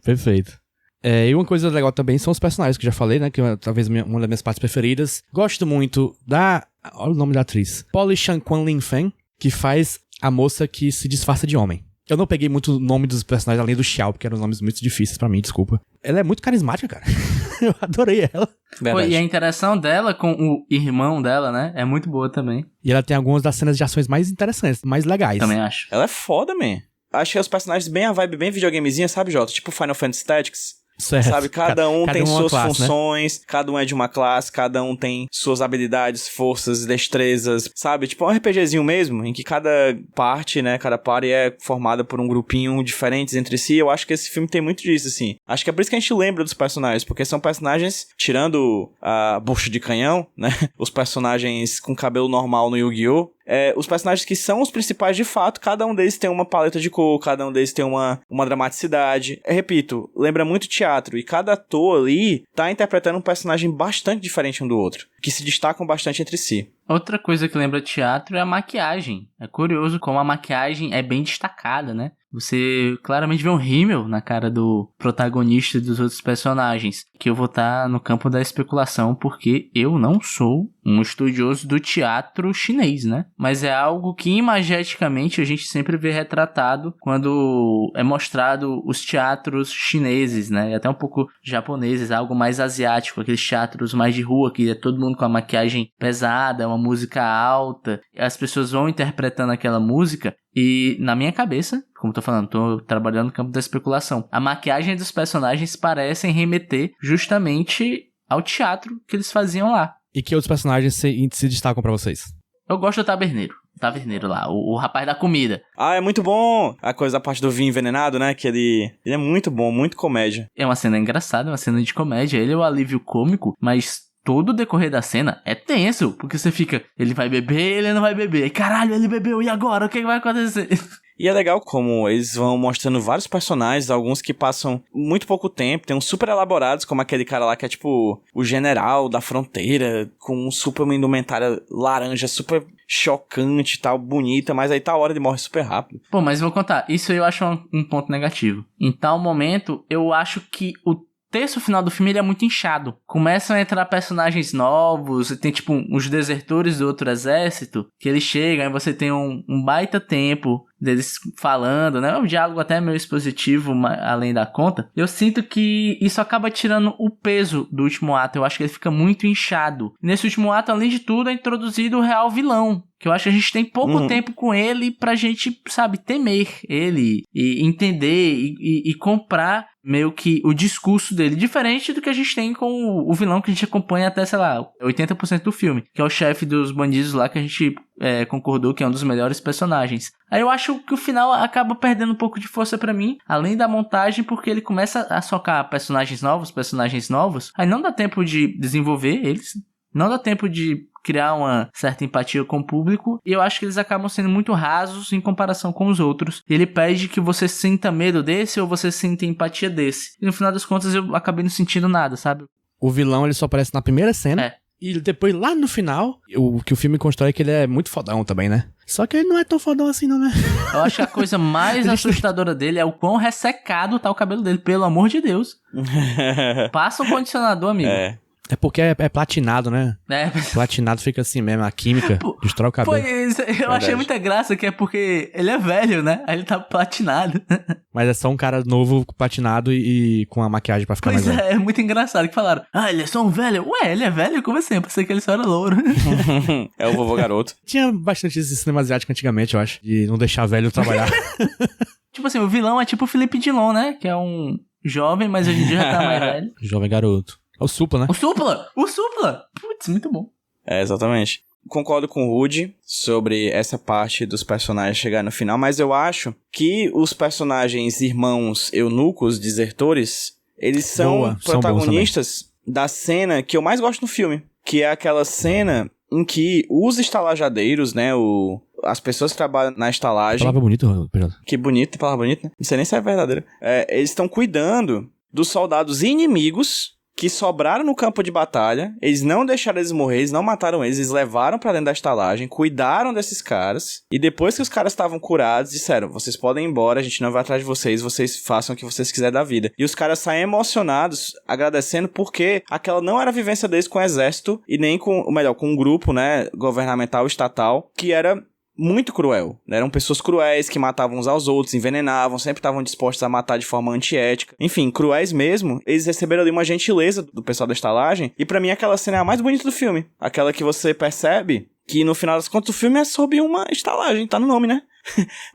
Perfeito. E uma coisa legal também são os personagens, que eu já falei, né? Que é talvez uma das minhas partes preferidas. Gosto muito da... Olha o nome da atriz. Polly Shanquan Fen, que faz a moça que se disfarça de homem. Eu não peguei muito o nome dos personagens além do Xiao, porque eram nomes muito difíceis pra mim, desculpa. Ela é muito carismática, cara. Eu adorei ela. Pô, e a interação dela com o irmão dela, né? É muito boa também. E ela tem algumas das cenas de ações mais interessantes, mais legais. Também acho. Ela é foda, man. Achei os personagens bem a vibe, bem videogamezinha, sabe, Jota? Tipo Final Fantasy Tactics. Certo. Sabe, cada um tem suas classe, funções, né? Cada um é de uma classe, cada um tem suas habilidades, forças, destrezas, sabe? Tipo um RPGzinho mesmo, em que cada parte, né, cada party é formada por um grupinho diferentes entre si. Eu acho que esse filme tem muito disso, assim. Acho que é por isso que a gente lembra dos personagens, porque são personagens, tirando a bucha de canhão, né, os personagens com cabelo normal no Yu-Gi-Oh!, os personagens que são os principais de fato, cada um deles tem uma paleta de cor, cada um deles tem uma dramaticidade. Repito, lembra muito teatro, e cada ator ali tá interpretando um personagem bastante diferente um do outro, que se destacam bastante entre si. Outra coisa que lembra teatro é a maquiagem. É curioso como a maquiagem é bem destacada, né? Você claramente vê um rímel na cara do protagonista e dos outros personagens. Que eu vou estar no campo da especulação, porque eu não sou um estudioso do teatro chinês, né? Mas é algo que imageticamente a gente sempre vê retratado quando é mostrado os teatros chineses, né? E até um pouco japoneses, algo mais asiático, aqueles teatros mais de rua, que é todo mundo com a maquiagem pesada, uma música alta, as pessoas vão interpretando aquela música, e na minha cabeça, como eu tô falando, tô trabalhando no campo da especulação, a maquiagem dos personagens parecem remeter justamente ao teatro que eles faziam lá. E que outros personagens se destacam pra vocês? Eu gosto do taverneiro. O taverneiro lá, o rapaz da comida. Ah, é muito bom! A coisa da parte do vinho envenenado, né? Que ele é muito bom, muito comédia. É uma cena engraçada, uma cena de comédia. Ele é o alívio cômico, mas todo o decorrer da cena é tenso. Porque você fica, ele vai beber, ele não vai beber. Caralho, ele bebeu, e agora? O que vai acontecer? E é legal como eles vão mostrando vários personagens, alguns que passam muito pouco tempo, tem uns super elaborados, como aquele cara lá que é tipo o general da fronteira, com um super uma indumentária laranja, super chocante e tal, bonita, mas aí tá a hora de morrer super rápido. Pô, mas vou contar, isso eu acho um ponto negativo. Em tal momento, eu acho que o terço final do filme ele é muito inchado. Começam a entrar personagens novos, tem tipo uns desertores do outro exército, que eles chegam e você tem um baita tempo deles falando, né? Um diálogo até meio expositivo, além da conta. Eu sinto que isso acaba tirando o peso do último ato. Eu acho que ele fica muito inchado. Nesse último ato, além de tudo, é introduzido o real vilão, que eu acho que a gente tem pouco tempo com ele pra gente, sabe, temer ele e entender e comprar meio que o discurso dele, diferente do que a gente tem com o vilão que a gente acompanha até, sei lá, 80% do filme, que é o chefe dos bandidos lá, que a gente concordou que é um dos melhores personagens. Aí eu acho que o final acaba perdendo um pouco de força pra mim, além da montagem, porque ele começa a socar personagens novos, aí não dá tempo de desenvolver eles, não dá tempo de criar uma certa empatia com o público, e eu acho que eles acabam sendo muito rasos em comparação com os outros. Ele pede que você sinta medo desse ou você sinta empatia desse. E no final das contas eu acabei não sentindo nada, sabe? O vilão, ele só aparece na primeira cena. E depois, lá no final, o que o filme constrói é que ele é muito fodão também, né? Só que ele não é tão fodão assim, não, né? Eu acho que a coisa mais assustadora dele é o quão ressecado tá o cabelo dele, pelo amor de Deus. Passa um condicionador, amigo. É porque é platinado, né? Platinado fica assim mesmo, a química destrói o cabelo. Pois, eu achei muita graça que é porque ele é velho, né? Aí ele tá platinado. Mas é só um cara novo, platinado e com a maquiagem pra ficar mais velho. É muito engraçado que falaram, ele é só um velho? Ué, ele é velho? Como assim? Eu pensei que ele só era louro. É o vovô garoto. Tinha bastante esse cinema asiático antigamente, eu acho, de não deixar velho trabalhar. Tipo assim, o vilão é tipo o Felipe Dilon, né? Que é um jovem, mas hoje em dia já tá mais velho. Jovem garoto. É o Supla, né? O Supla! Putz, muito bom. Exatamente. Concordo com o Rudy sobre essa parte dos personagens chegar no final, mas eu acho que os personagens irmãos eunucos, desertores, eles são protagonistas da cena que eu mais gosto no filme, que é aquela cena em que os estalajadeiros, né, as pessoas que trabalham na estalagem... Palavra bonita, Pedro. Que bonito, palavra bonita, né? Não sei nem se é verdadeira. Eles estão cuidando dos soldados inimigos que sobraram no campo de batalha. Eles não deixaram eles morrer, eles não mataram eles levaram pra dentro da estalagem, cuidaram desses caras, e depois que os caras estavam curados, disseram, vocês podem ir embora, a gente não vai atrás de vocês façam o que vocês quiserem da vida. E os caras saem emocionados, agradecendo, porque aquela não era a vivência deles com o exército, e nem com um grupo, né, governamental, estatal, que era muito cruel, né? Eram pessoas cruéis que matavam uns aos outros, envenenavam, sempre estavam dispostos a matar de forma antiética. Enfim, cruéis mesmo. Eles receberam ali uma gentileza do pessoal da estalagem, e pra mim aquela cena é a mais bonita do filme. Aquela que você percebe que no final das contas o filme é sobre uma estalagem, tá no nome, né?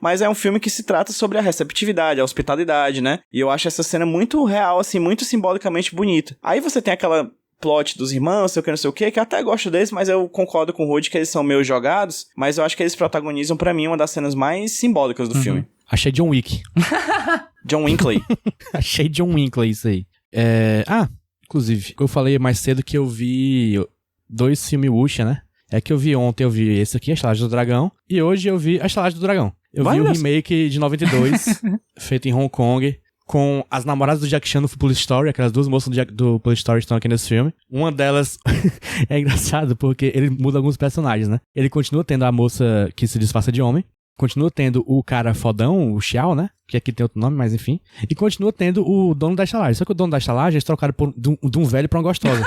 Mas é um filme que se trata sobre a receptividade, a hospitalidade, né? E eu acho essa cena muito real, assim, muito simbolicamente bonita. Aí você tem aquela plot dos irmãos, sei o que, não sei o que eu até gosto deles, mas eu concordo com o Rudy que eles são meio jogados, mas eu acho que eles protagonizam pra mim uma das cenas mais simbólicas do filme. Achei John Wick. John Winkley. Achei John Winkley isso aí. Inclusive, eu falei mais cedo que eu vi 2 filmes Wuxia, né? É que ontem eu vi esse aqui, A Estalagem do Dragão, e hoje eu vi A Estalagem do Dragão. Eu vi o remake de 92, feito em Hong Kong, com as namoradas do Jack Chan no Police Story, aquelas 2 moças do Police Story estão aqui nesse filme. Uma delas é engraçado porque ele muda alguns personagens, né? Ele continua tendo a moça que se disfarça de homem, continua tendo o cara fodão, o Xiao, né? Que aqui tem outro nome, mas enfim. E continua tendo o dono da estalagem. Só que o dono da estalagem eles trocaram de um velho pra uma gostosa.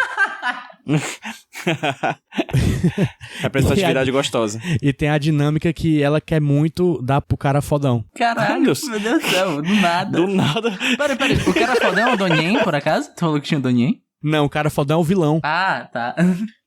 Representatividade gostosa. E tem a dinâmica que ela quer muito dar pro cara fodão. Caralho, meu Deus do céu, do nada. Do nada. Peraí, o cara fodão é o Donnie, por acaso? Tu falou que tinha o Donnie? Não, o cara fodão é o vilão. Ah, tá.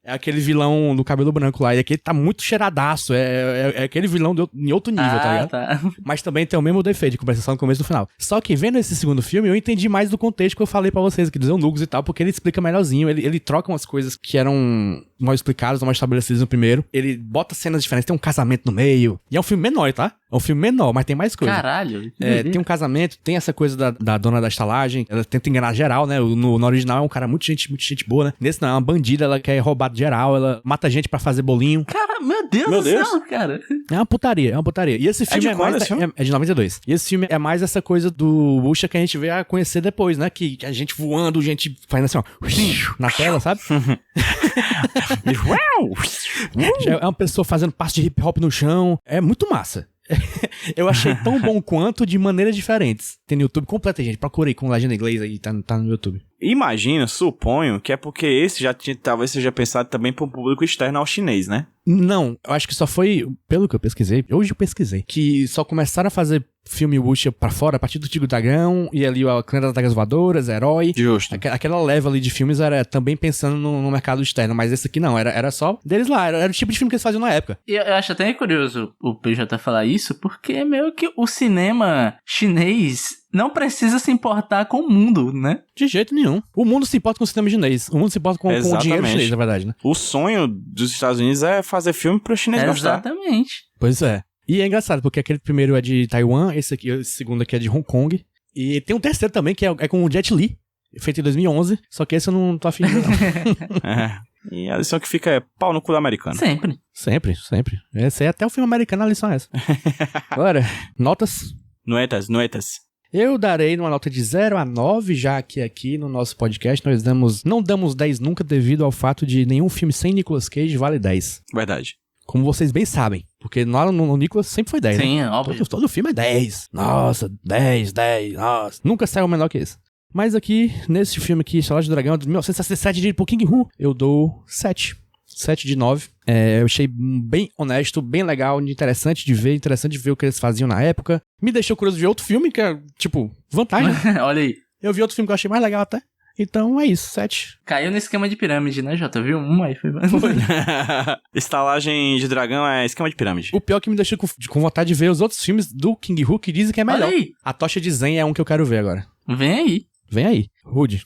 É aquele vilão do cabelo branco lá. E aquele tá muito cheiradaço. É aquele vilão em outro nível, tá ligado? Tá. Mas também tem o mesmo defeito de compensação no começo e no final. Só que vendo esse segundo filme, eu entendi mais do contexto que eu falei pra vocês, que dos eunucos e tal, porque ele explica melhorzinho. Ele troca umas coisas que eram mal explicadas, mal estabelecidas no primeiro. Ele bota cenas diferentes, tem um casamento no meio. E é um filme menor, tá? É um filme menor, mas tem mais coisa. Caralho. Tem um casamento, tem essa coisa da dona da estalagem. Ela tenta enganar geral, né? No original é um cara muito gente boa, né? Nesse não, é uma bandida, ela quer roubar geral, ela mata gente pra fazer bolinho. Cara, meu Deus do céu, cara. É uma putaria. E esse filme de quando mais... esse filme? É de 92. E esse filme é mais essa coisa do Usha que a gente vê a conhecer depois, né? Que a gente voando, gente fazendo assim, ó, na tela, sabe? É uma pessoa fazendo passo de hip hop no chão. É muito massa. Eu achei tão bom quanto de maneiras diferentes. Tem no YouTube completo, gente. Procurei com legenda em inglês aí, tá no YouTube. Imagino, suponho, que é porque esse talvez seja pensado também para um público externo ao chinês, né? Não, eu acho que só foi, pelo que eu pesquisei, hoje eu pesquisei, que só começaram a fazer filme wuxia pra fora a partir do Tigre e Dragão, e ali a Clã das Dagas Voadoras, Herói. Justo. Aquela leva ali de filmes era também pensando no mercado externo, mas esse aqui não, era só deles lá, era o tipo de filme que eles faziam na época. E eu acho até curioso o PJ falar isso, porque meio que o cinema chinês não precisa se importar com o mundo, né? De jeito nenhum. O mundo se importa com o cinema chinês. O mundo se importa com o dinheiro chinês, na verdade, né? O sonho dos Estados Unidos é fazer filme pro chinês gostar. Exatamente. Pois é. E é engraçado, porque aquele primeiro é de Taiwan, esse segundo aqui é de Hong Kong. E tem um terceiro também, que é com o Jet Li, feito em 2011. Só que esse eu não tô afim de ver, não. É. E a lição que fica é pau no cu do americano. Sempre. Sempre. Esse é até o filme americano, a lição é essa. Agora, notas... Noetas. Eu darei uma nota de 0 a 9, já que aqui no nosso podcast nós não damos 10 nunca devido ao fato de nenhum filme sem Nicolas Cage vale 10. Verdade. Como vocês bem sabem, porque no Nicolas sempre foi 10, Sim, né? óbvio. Todo filme é 10. Nossa, 10, nossa. Nunca saiu menor que esse. Mas aqui, nesse filme aqui, Estalagem do Dragão, de 1967, dirigido por King Hu, eu dou 7. 7 de 9. Eu achei bem honesto, bem legal, interessante de ver o que eles faziam na época. Me deixou curioso de ver outro filme, que é, tipo, vantagem. Olha aí. Eu vi outro filme que eu achei mais legal até. Então é isso, 7. Caiu no esquema de pirâmide, né, Jota? Viu? Aí foi. Estalagem de Dragão é esquema de pirâmide. O pior que me deixou com vontade de ver os outros filmes do King Hu, que dizem que é melhor. Olha aí. A Tocha de Zen é um que eu quero ver agora. Vem aí. Vem aí, Rude.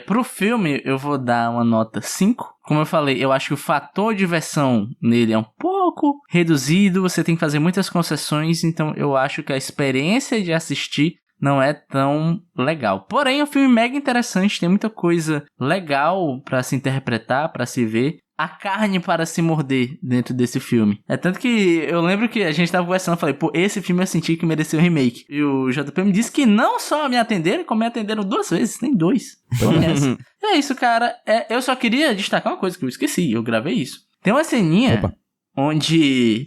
Pro filme, eu vou dar uma nota 5. Como eu falei, eu acho que o fator diversão nele é um pouco reduzido, você tem que fazer muitas concessões, então eu acho que a experiência de assistir não é tão legal. Porém, é um filme mega interessante, tem muita coisa legal pra se interpretar, pra se ver. A carne para se morder dentro desse filme. É tanto que eu lembro que a gente tava conversando, eu falei, pô, esse filme eu senti que mereceu um remake. E o JP me disse que não só me atenderam, como me atenderam 2 vezes, nem 2. É isso, cara. Eu só queria destacar uma coisa que eu esqueci, eu gravei isso. Tem uma ceninha onde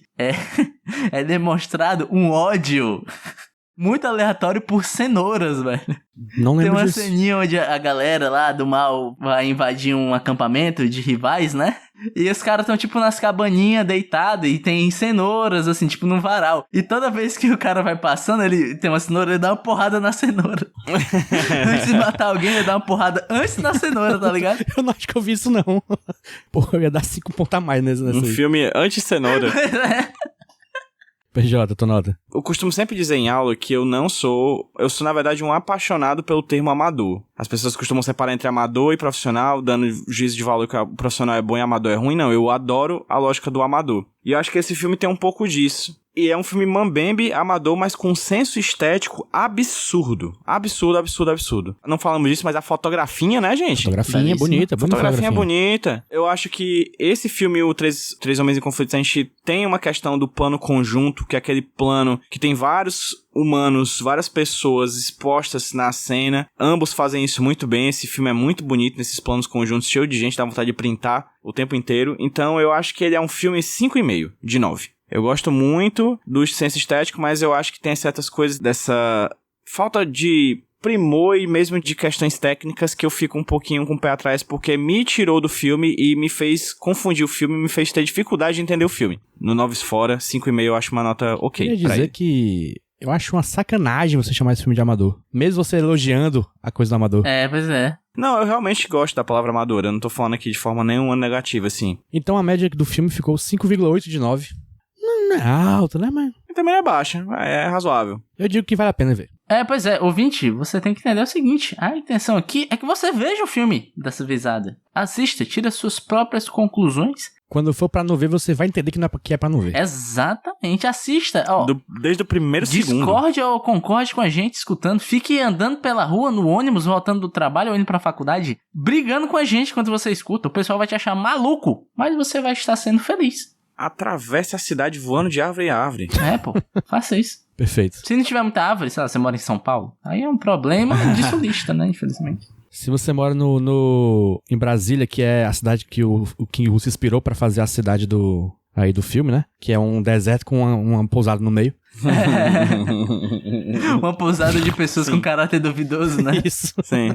é demonstrado um ódio muito aleatório por cenouras, velho. Não lembro Tem uma disso. ceninha onde a galera lá do mal vai invadir um acampamento de rivais, né? E os caras estão, tipo, nas cabaninhas deitados e tem cenouras, assim, tipo, num varal. E toda vez que o cara vai passando, ele tem uma cenoura, ele dá uma porrada na cenoura. Antes de matar alguém, ele dá uma porrada antes da cenoura, tá ligado? Eu não acho que eu vi isso, não. Porra, eu ia dar 5 pontos a mais nessa Um aí. filme anti-cenoura. PJ, tua nota. Eu costumo sempre dizer em aula que eu sou, na verdade, um apaixonado pelo termo amador. As pessoas costumam separar entre amador e profissional, dando juízo de valor que o profissional é bom e amador é ruim. Não, eu adoro a lógica do amador. E eu acho que esse filme tem um pouco disso. E é um filme mambembe, amador, mas com um senso estético absurdo. Absurdo. Não falamos disso, mas a fotografia, né, gente? Fotografia bonita, Fotografia bonita. Eu acho que esse filme, o Três Homens em Conflito, a gente tem uma questão do plano conjunto, que é aquele plano que tem vários humanos, várias pessoas expostas na cena. Ambos fazem isso muito bem. Esse filme é muito bonito nesses planos conjuntos, cheio de gente, dá vontade de printar o tempo inteiro. Então eu acho que ele é um filme 5,5 de 9. Eu gosto muito do senso estético, mas eu acho que tem certas coisas dessa falta de primor e mesmo de questões técnicas que eu fico um pouquinho com o pé atrás, porque me tirou do filme e me fez confundir o filme, me fez ter dificuldade de entender o filme. No Noves Fora, 5,5 eu acho uma nota ok. Eu queria dizer que eu acho uma sacanagem você chamar esse filme de amador. Mesmo você elogiando a coisa do amador. Pois é. Não, eu realmente gosto da palavra madura. Eu não tô falando aqui de forma nenhuma negativa, assim. Então a média do filme ficou 5,8 de 9. Não é alto, né, mas... E também é baixa, é razoável. Eu digo que vale a pena ver. Pois é, ouvinte, você tem que entender o seguinte, a intenção aqui é que você veja o filme dessa vezada. Assista, tira suas próprias conclusões. Quando for pra não ver, você vai entender que é pra não ver. Exatamente, assista. Ó, Desde o primeiro segundo. discorde ou concorde com a gente escutando, fique andando pela rua, no ônibus, voltando do trabalho ou indo pra faculdade, brigando com a gente quando você escuta. O pessoal vai te achar maluco, mas você vai estar sendo feliz. Atravesse a cidade voando de árvore em árvore. Pô, faça isso. Perfeito. Se não tiver muita árvore, sei lá, você mora em São Paulo, aí é um problema de sulista, né, infelizmente. Se você mora em Brasília, que é a cidade que o King Hu se inspirou pra fazer a cidade do filme, né? Que é um deserto com uma pousada no meio. Uma pousada de pessoas com caráter duvidoso, né? Isso. Sim.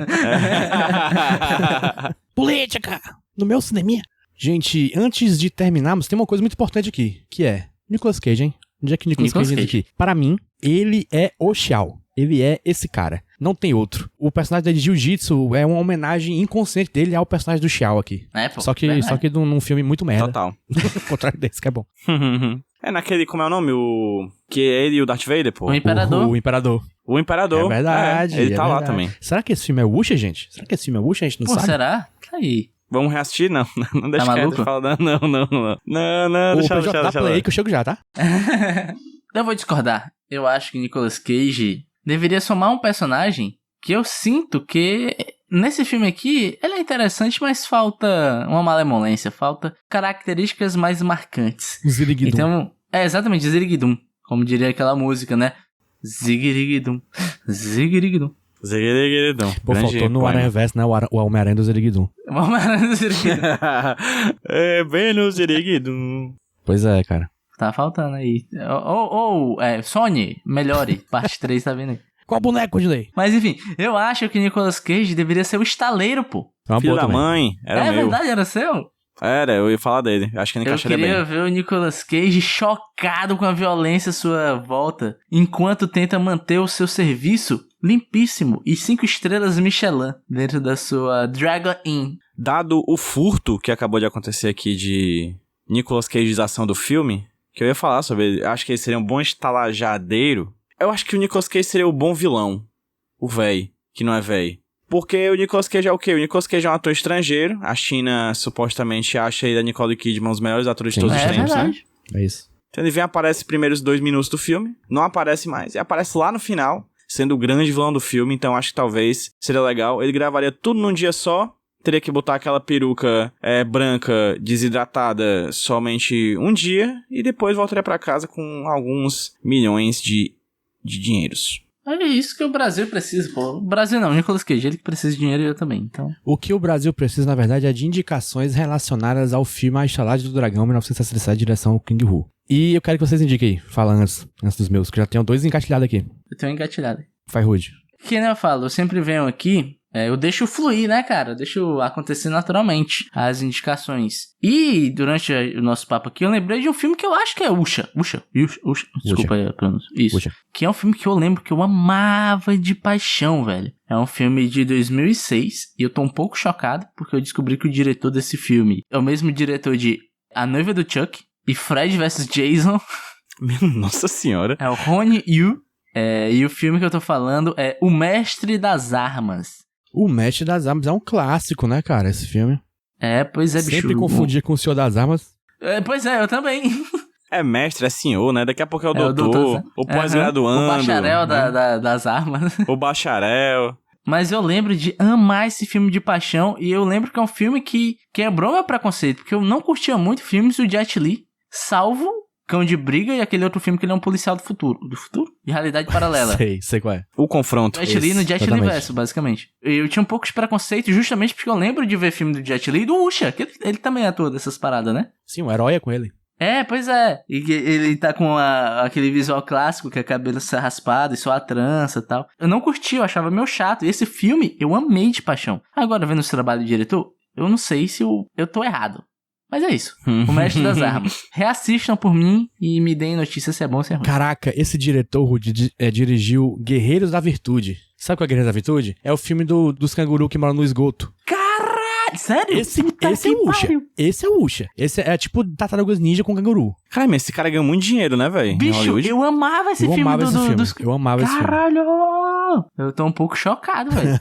Política! No meu cineminha. Gente, antes de terminarmos, tem uma coisa muito importante aqui, que é Nicolas Cage, hein? Onde é que Nicolas Cage entra aqui? Para mim, ele é o Xiao. Ele é esse cara. Não tem outro. O personagem dele de Jiu-Jitsu é uma homenagem inconsciente dele ao personagem do Xiao aqui. Pô. Só que num filme muito merda. Total. Ao contrário desse, que é bom. É naquele, como é o nome? Que é ele e o Darth Vader, pô. O Imperador. O Imperador. O Imperador. É verdade. Ele tá lá verdade. também. Será que esse filme é Wuxia, gente? A gente não Pô, sabe? será? Tá aí. Vamos reassistir? Não deixa Tá quieto. maluco? Fala, não. Deixa play aí que eu chego já, tá? Eu vou discordar. Eu acho que Nicolas Cage deveria somar um personagem que eu sinto que nesse filme aqui ele é interessante, mas falta uma malemolência, falta características mais marcantes. Ziriguidum. Então, exatamente, Ziriguidum, como diria aquela música, né? Ziriguidum, Ziriguidum. Ziriguidum. Pô, faltou no Aranha Verso, né? O Homem-Aranha do Ziriguidum. É bem no Ziriguidum. Pois é, cara. Tá faltando aí. Sony, melhore. Parte 3, tá vendo aí? Qual boneco, Dilei? Mas enfim, eu acho que Nicolas Cage deveria ser o estaleiro, pô. É uma Filho boa da também. mãe, era meu. Verdade, era seu? Era, eu ia falar dele. Acho que ele Eu encaixaria queria bem. ver o Nicolas Cage chocado com a violência à sua volta, enquanto tenta manter o seu serviço limpíssimo e 5 estrelas Michelin dentro da sua Dragon Inn. Dado o furto que acabou de acontecer aqui de Nicolas Cageização do filme, que eu ia falar sobre ele, acho que ele seria um bom estalajadeiro. Eu acho que o Nicolas Cage seria o bom vilão. O véi, que não é véi. Porque o Nicolas Cage é o quê? O Nicolas Cage é um ator estrangeiro. A China supostamente acha ele e a Nicole Kidman os melhores atores de todos os tempos, né? É isso. Então ele vem, aparece os primeiros 2 minutos do filme, não aparece mais, e aparece lá no final, sendo o grande vilão do filme, então acho que talvez seria legal. Ele gravaria tudo num dia só, teria que botar aquela peruca branca, desidratada, somente um dia, e depois voltaria pra casa com alguns milhões de dinheiros. É isso que o Brasil precisa, pô. O Brasil não, o Nicolas Cage, ele que precisa de dinheiro e eu também, então... O que o Brasil precisa, na verdade, é de indicações relacionadas ao filme A Estalagem do Dragão, 1967, direção King Hu. E eu quero que vocês indiquem aí, fala antes dos meus, que já tenho 2 engatilhados aqui. Eu tenho engatilhado. Faz rude. Que nem eu falo, eu sempre venho aqui, eu deixo fluir, né, cara? Eu deixo acontecer naturalmente as indicações. E durante o nosso papo aqui, eu lembrei de um filme que eu acho que é Usha. Desculpa aí a pronúncia. Isso. Usha. Que é um filme que eu lembro que eu amava de paixão, velho. É um filme de 2006 e eu tô um pouco chocado porque eu descobri que o diretor desse filme é o mesmo diretor de A Noiva do Chuck e Fred vs Jason. Nossa senhora. É o Ronnie Yu. E o filme que eu tô falando é O Mestre das Armas. O Mestre das Armas é um clássico, né, cara, esse filme. Pois é, bicho. Sempre confundia com o Senhor das Armas. Pois é, eu também. É mestre, é senhor, né? Daqui a pouco é o doutor, o pós-graduando. O bacharel né? das armas. O bacharel. Mas eu lembro de amar esse filme de paixão, e eu lembro que é um filme que quebrou meu preconceito, porque eu não curtia muito filmes do Jet Li, salvo Cão de Briga e aquele outro filme que ele é um policial do futuro. Do futuro? De realidade paralela. sei qual é. O confronto. Jet Li no Jet Universo, basicamente. Eu tinha um pouco de preconceito justamente porque eu lembro de ver filme do Jet Li e do Usha, que ele também atua dessas paradas, né? Sim, o herói é com ele. Pois é. E ele tá com aquele visual clássico, que é cabelo raspado e só a trança e tal. Eu não curti, eu achava meio chato. E esse filme eu amei de paixão. Agora, vendo esse trabalho de diretor, eu não sei se eu tô errado. Mas é isso. O Mestre das Armas. Reassistam por mim e me deem notícias se é bom ou se é ruim. Caraca, esse diretor, Rudy, dirigiu Guerreiros da Virtude. Sabe qual é Guerreiros da Virtude? É o filme dos cangurus que moram no esgoto. Caralho, sério? Esse é o Usha. Esse é o Usha. Esse é tipo Tartarugas Ninja com canguru. Cara, mas esse cara ganhou muito dinheiro, né, velho? Bicho, eu amava esse filme. Eu amava esse filme. Caralho! Eu tô um pouco chocado, velho.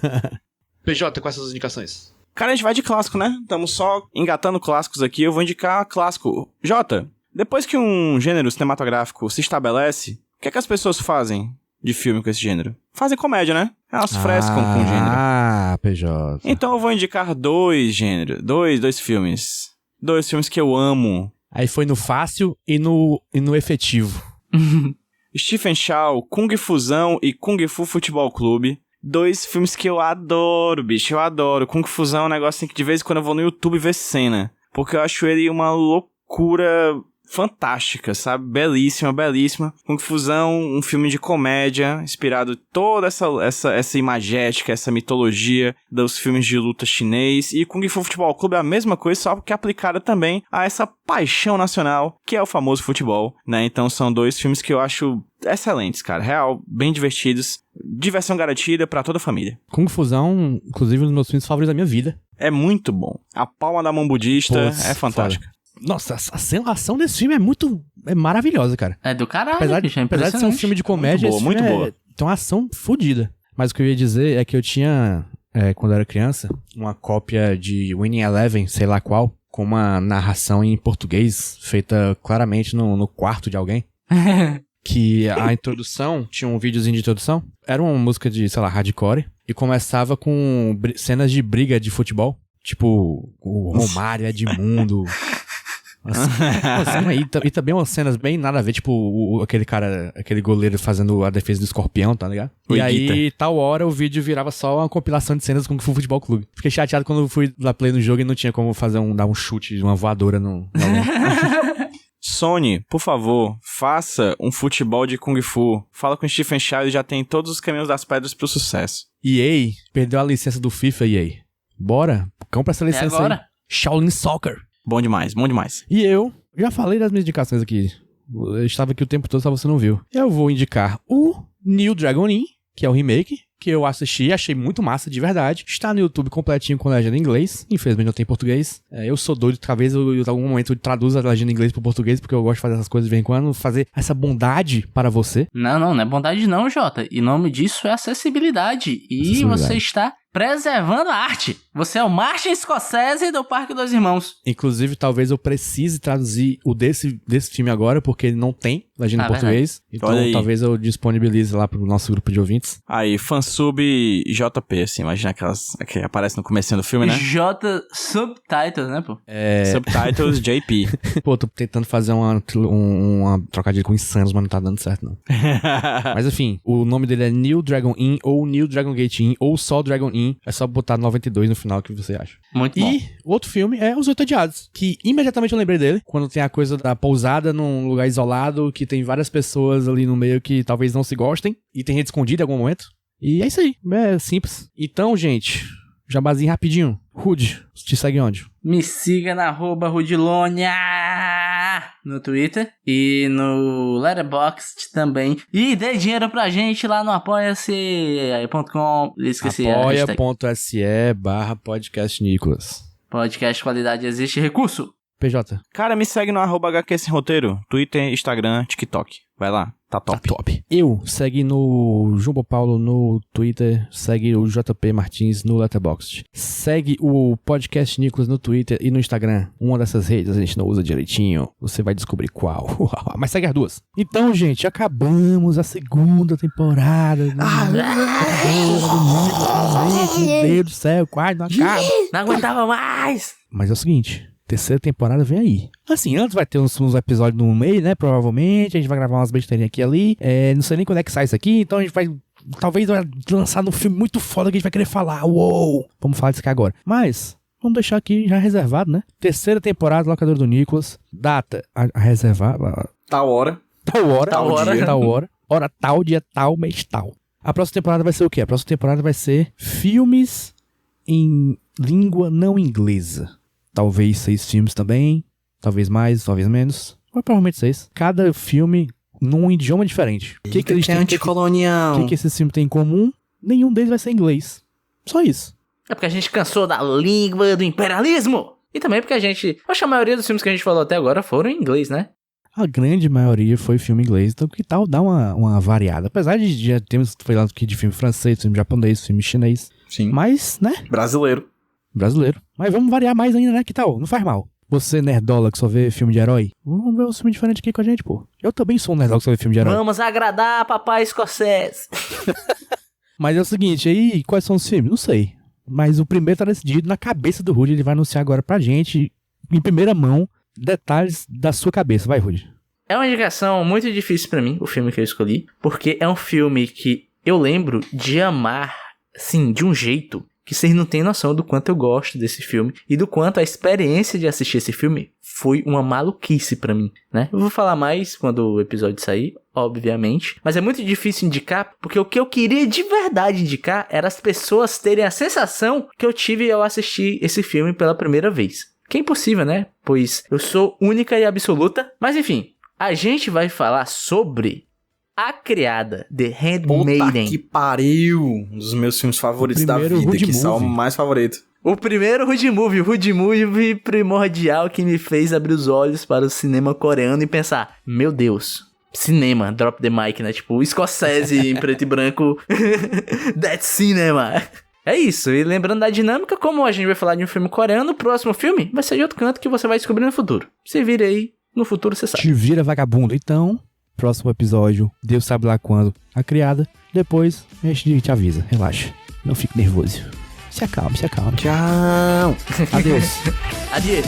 PJ, quais são as indicações? Cara, a gente vai de clássico, né? Estamos só engatando clássicos aqui. Eu vou indicar clássico. Jota, depois que um gênero cinematográfico se estabelece, o que é que as pessoas fazem de filme com esse gênero? Fazem comédia, né? Elas frescam com o gênero. Ah, PJ. Então eu vou indicar dois filmes. Dois filmes que eu amo. Aí foi no fácil e no efetivo. Stephen Chow, Kung Fusão e Kung Fu Futebol Clube. Dois filmes que eu adoro, bicho, eu adoro. Kung Fusão é um negócio assim que de vez em quando eu vou no YouTube ver cena. Porque eu acho ele uma loucura fantástica, sabe? Belíssima, belíssima. Kung Fusão, um filme de comédia, inspirado toda essa imagética, essa mitologia dos filmes de luta chinês. E Kung Fu Futebol Clube é a mesma coisa, só que aplicada também a essa paixão nacional, que é o famoso futebol, né? Então são dois filmes que eu acho excelentes, cara. Real, bem divertidos. Diversão garantida pra toda a família. Kung Fusão, inclusive, um dos meus filmes favoritos da minha vida. É muito bom. A palma da mão budista é fantástica. Foda. Nossa, a ação desse filme é maravilhosa, cara. É do caralho, apesar de ser um filme de comédia, muito boa. Tem uma ação fodida. Mas o que eu ia dizer é que eu tinha, quando eu era criança, uma cópia de Winning Eleven, sei lá qual, com uma narração em português, feita claramente no quarto de alguém. Que a introdução, tinha um videozinho de introdução, era uma música de, sei lá, hardcore, e começava com cenas de briga de futebol. Tipo, o Romário, Edmundo... e também umas cenas bem nada a ver, tipo aquele goleiro fazendo a defesa do escorpião, tá ligado? E aí, tal hora, o vídeo virava só uma compilação de cenas com o Futebol Clube. Fiquei chateado quando eu fui lá play no jogo e não tinha como dar um chute, uma voadora no Sony, por favor, faça um futebol de Kung Fu. Fala com o Stephen Chow, ele já tem todos os caminhos das pedras pro sucesso. EA, perdeu a licença do FIFA, EA. Bora, compra essa licença agora? aí. Shaolin Soccer. Bom demais, bom demais. E eu já falei das minhas indicações aqui. Eu estava aqui o tempo todo, só você não viu. Eu vou indicar o New Dragon Inn, que é o remake, que eu assisti, achei muito massa, de verdade. Está no YouTube completinho com legenda em inglês. Infelizmente não tem português. Eu sou doido, talvez em algum momento eu traduza a legenda em inglês pro português, porque eu gosto de fazer essas coisas de vez em quando, fazer essa bondade para você. Não é bondade não, Jota. E o nome disso é acessibilidade. E você está preservando a arte. Você é o Martin Scorsese do Parque dos Irmãos. Inclusive, talvez eu precise traduzir o desse filme agora, porque ele não tem legenda em português. Então, talvez eu disponibilize lá pro nosso grupo de ouvintes. Aí, fansub JP, assim, imagina aquelas que aparecem no comecinho do filme, né? J subtitles, né, pô? Subtitles JP. Pô, tô tentando fazer uma trocadilho com Insanos, mas não tá dando certo, não. Mas, enfim, o nome dele é New Dragon Inn, ou New Dragon Gate Inn, ou só Dragon Inn. É só botar 92 no final, o que você acha. Muito bom. E o outro filme é Os Oito Odiados, que imediatamente eu lembrei dele, quando tem a coisa da pousada num lugar isolado, que tem várias pessoas ali no meio que talvez não se gostem, e tem gente escondida em algum momento. E é isso aí, é simples. Então, gente, jabazinho rapidinho. Rude, te segue onde? Me siga na @Rudilonia no Twitter e no Letterboxd também. E dê dinheiro pra gente lá no apoia-se.com. Esqueci a hashtag. apoia.se/podcastnicolas. Podcast qualidade existe recurso. PJ. Cara, me segue no @HQ Sem Roteiro, Twitter, Instagram, TikTok. Vai lá, tá top. Tá top. Eu, segue no Jumbo Paulo no Twitter, segue o JP Martins no Letterboxd. Segue o Podcast Nicolas no Twitter e no Instagram. Uma dessas redes a gente não usa direitinho, você vai descobrir qual. Mas segue as duas. Então, gente, acabamos a segunda temporada. Meu Deus do céu, quase não acaba. Não aguentava mais. Mas é o seguinte... Terceira temporada vem aí. Assim, antes vai ter uns episódios no meio, né? Provavelmente. A gente vai gravar umas besteirinhas aqui e ali. Não sei nem quando é que sai isso aqui. Então a gente vai... Talvez vai lançar um filme muito foda que a gente vai querer falar. Uou! Vamos falar disso aqui agora. Mas... Vamos deixar aqui já reservado, né? Terceira temporada, Locadora do Nicolas. Data a reservar. Tal hora. Tal hora. Dia. Tal hora. Hora tal, dia tal, mês tal. A próxima temporada vai ser o quê? A próxima temporada vai ser filmes em língua não inglesa. talvez 6 filmes também, talvez mais, talvez menos, mas provavelmente 6. Cada filme num idioma diferente. O que eles têm? anticolonial. O que esses filmes têm em comum? Nenhum deles vai ser em inglês. Só isso. É porque a gente cansou da língua do imperialismo. E também porque a acho que a maioria dos filmes que a gente falou até agora foram em inglês, né? A grande maioria foi filme inglês, então que tal dar uma variada? Apesar de já termos falado aqui de filme francês, filme japonês, filme chinês. Sim. Mas, né? Brasileiro. Mas vamos variar mais ainda, né? Que tal? Não faz mal. Você, nerdola, que só vê filme de herói, vamos ver um filme diferente aqui com a gente, pô. Eu também sou um nerdola que só vê filme de herói. Vamos agradar papai escocese. Mas é o seguinte, aí, quais são os filmes? Não sei. Mas o primeiro tá decidido na cabeça do Rudy, ele vai anunciar agora pra gente, em primeira mão, detalhes da sua cabeça. Vai, Rudy. É uma indicação muito difícil pra mim, o filme que eu escolhi, porque é um filme que eu lembro de amar, assim, de um jeito que vocês não têm noção do quanto eu gosto desse filme e do quanto a experiência de assistir esse filme foi uma maluquice pra mim, né? Eu vou falar mais quando o episódio sair, obviamente, mas é muito difícil indicar, porque o que eu queria de verdade indicar era as pessoas terem a sensação que eu tive ao assistir esse filme pela primeira vez. Que é impossível, né? Pois eu sou única e absoluta. Mas enfim, a gente vai falar sobre A Criada, The Handmaiden. Puta que pariu! Um dos meus filmes favoritos da vida, Rude que são o Movie. mais favorito. O primeiro Rude Movie primordial que me fez abrir os olhos para o cinema coreano e pensar, meu Deus, cinema, drop the mic, né? Tipo, Scorsese em preto e branco, that's cinema. É isso, e lembrando da dinâmica, como a gente vai falar de um filme coreano, o próximo filme vai ser de outro canto que você vai descobrir no futuro. Se vira aí, no futuro você sabe. Te vira, vagabundo. Então, próximo episódio, Deus sabe lá quando, A Criada. Depois, a gente te avisa. Relaxa. Não fique nervoso. Se acalme, se acalme. Tchau! Adeus. Adieu.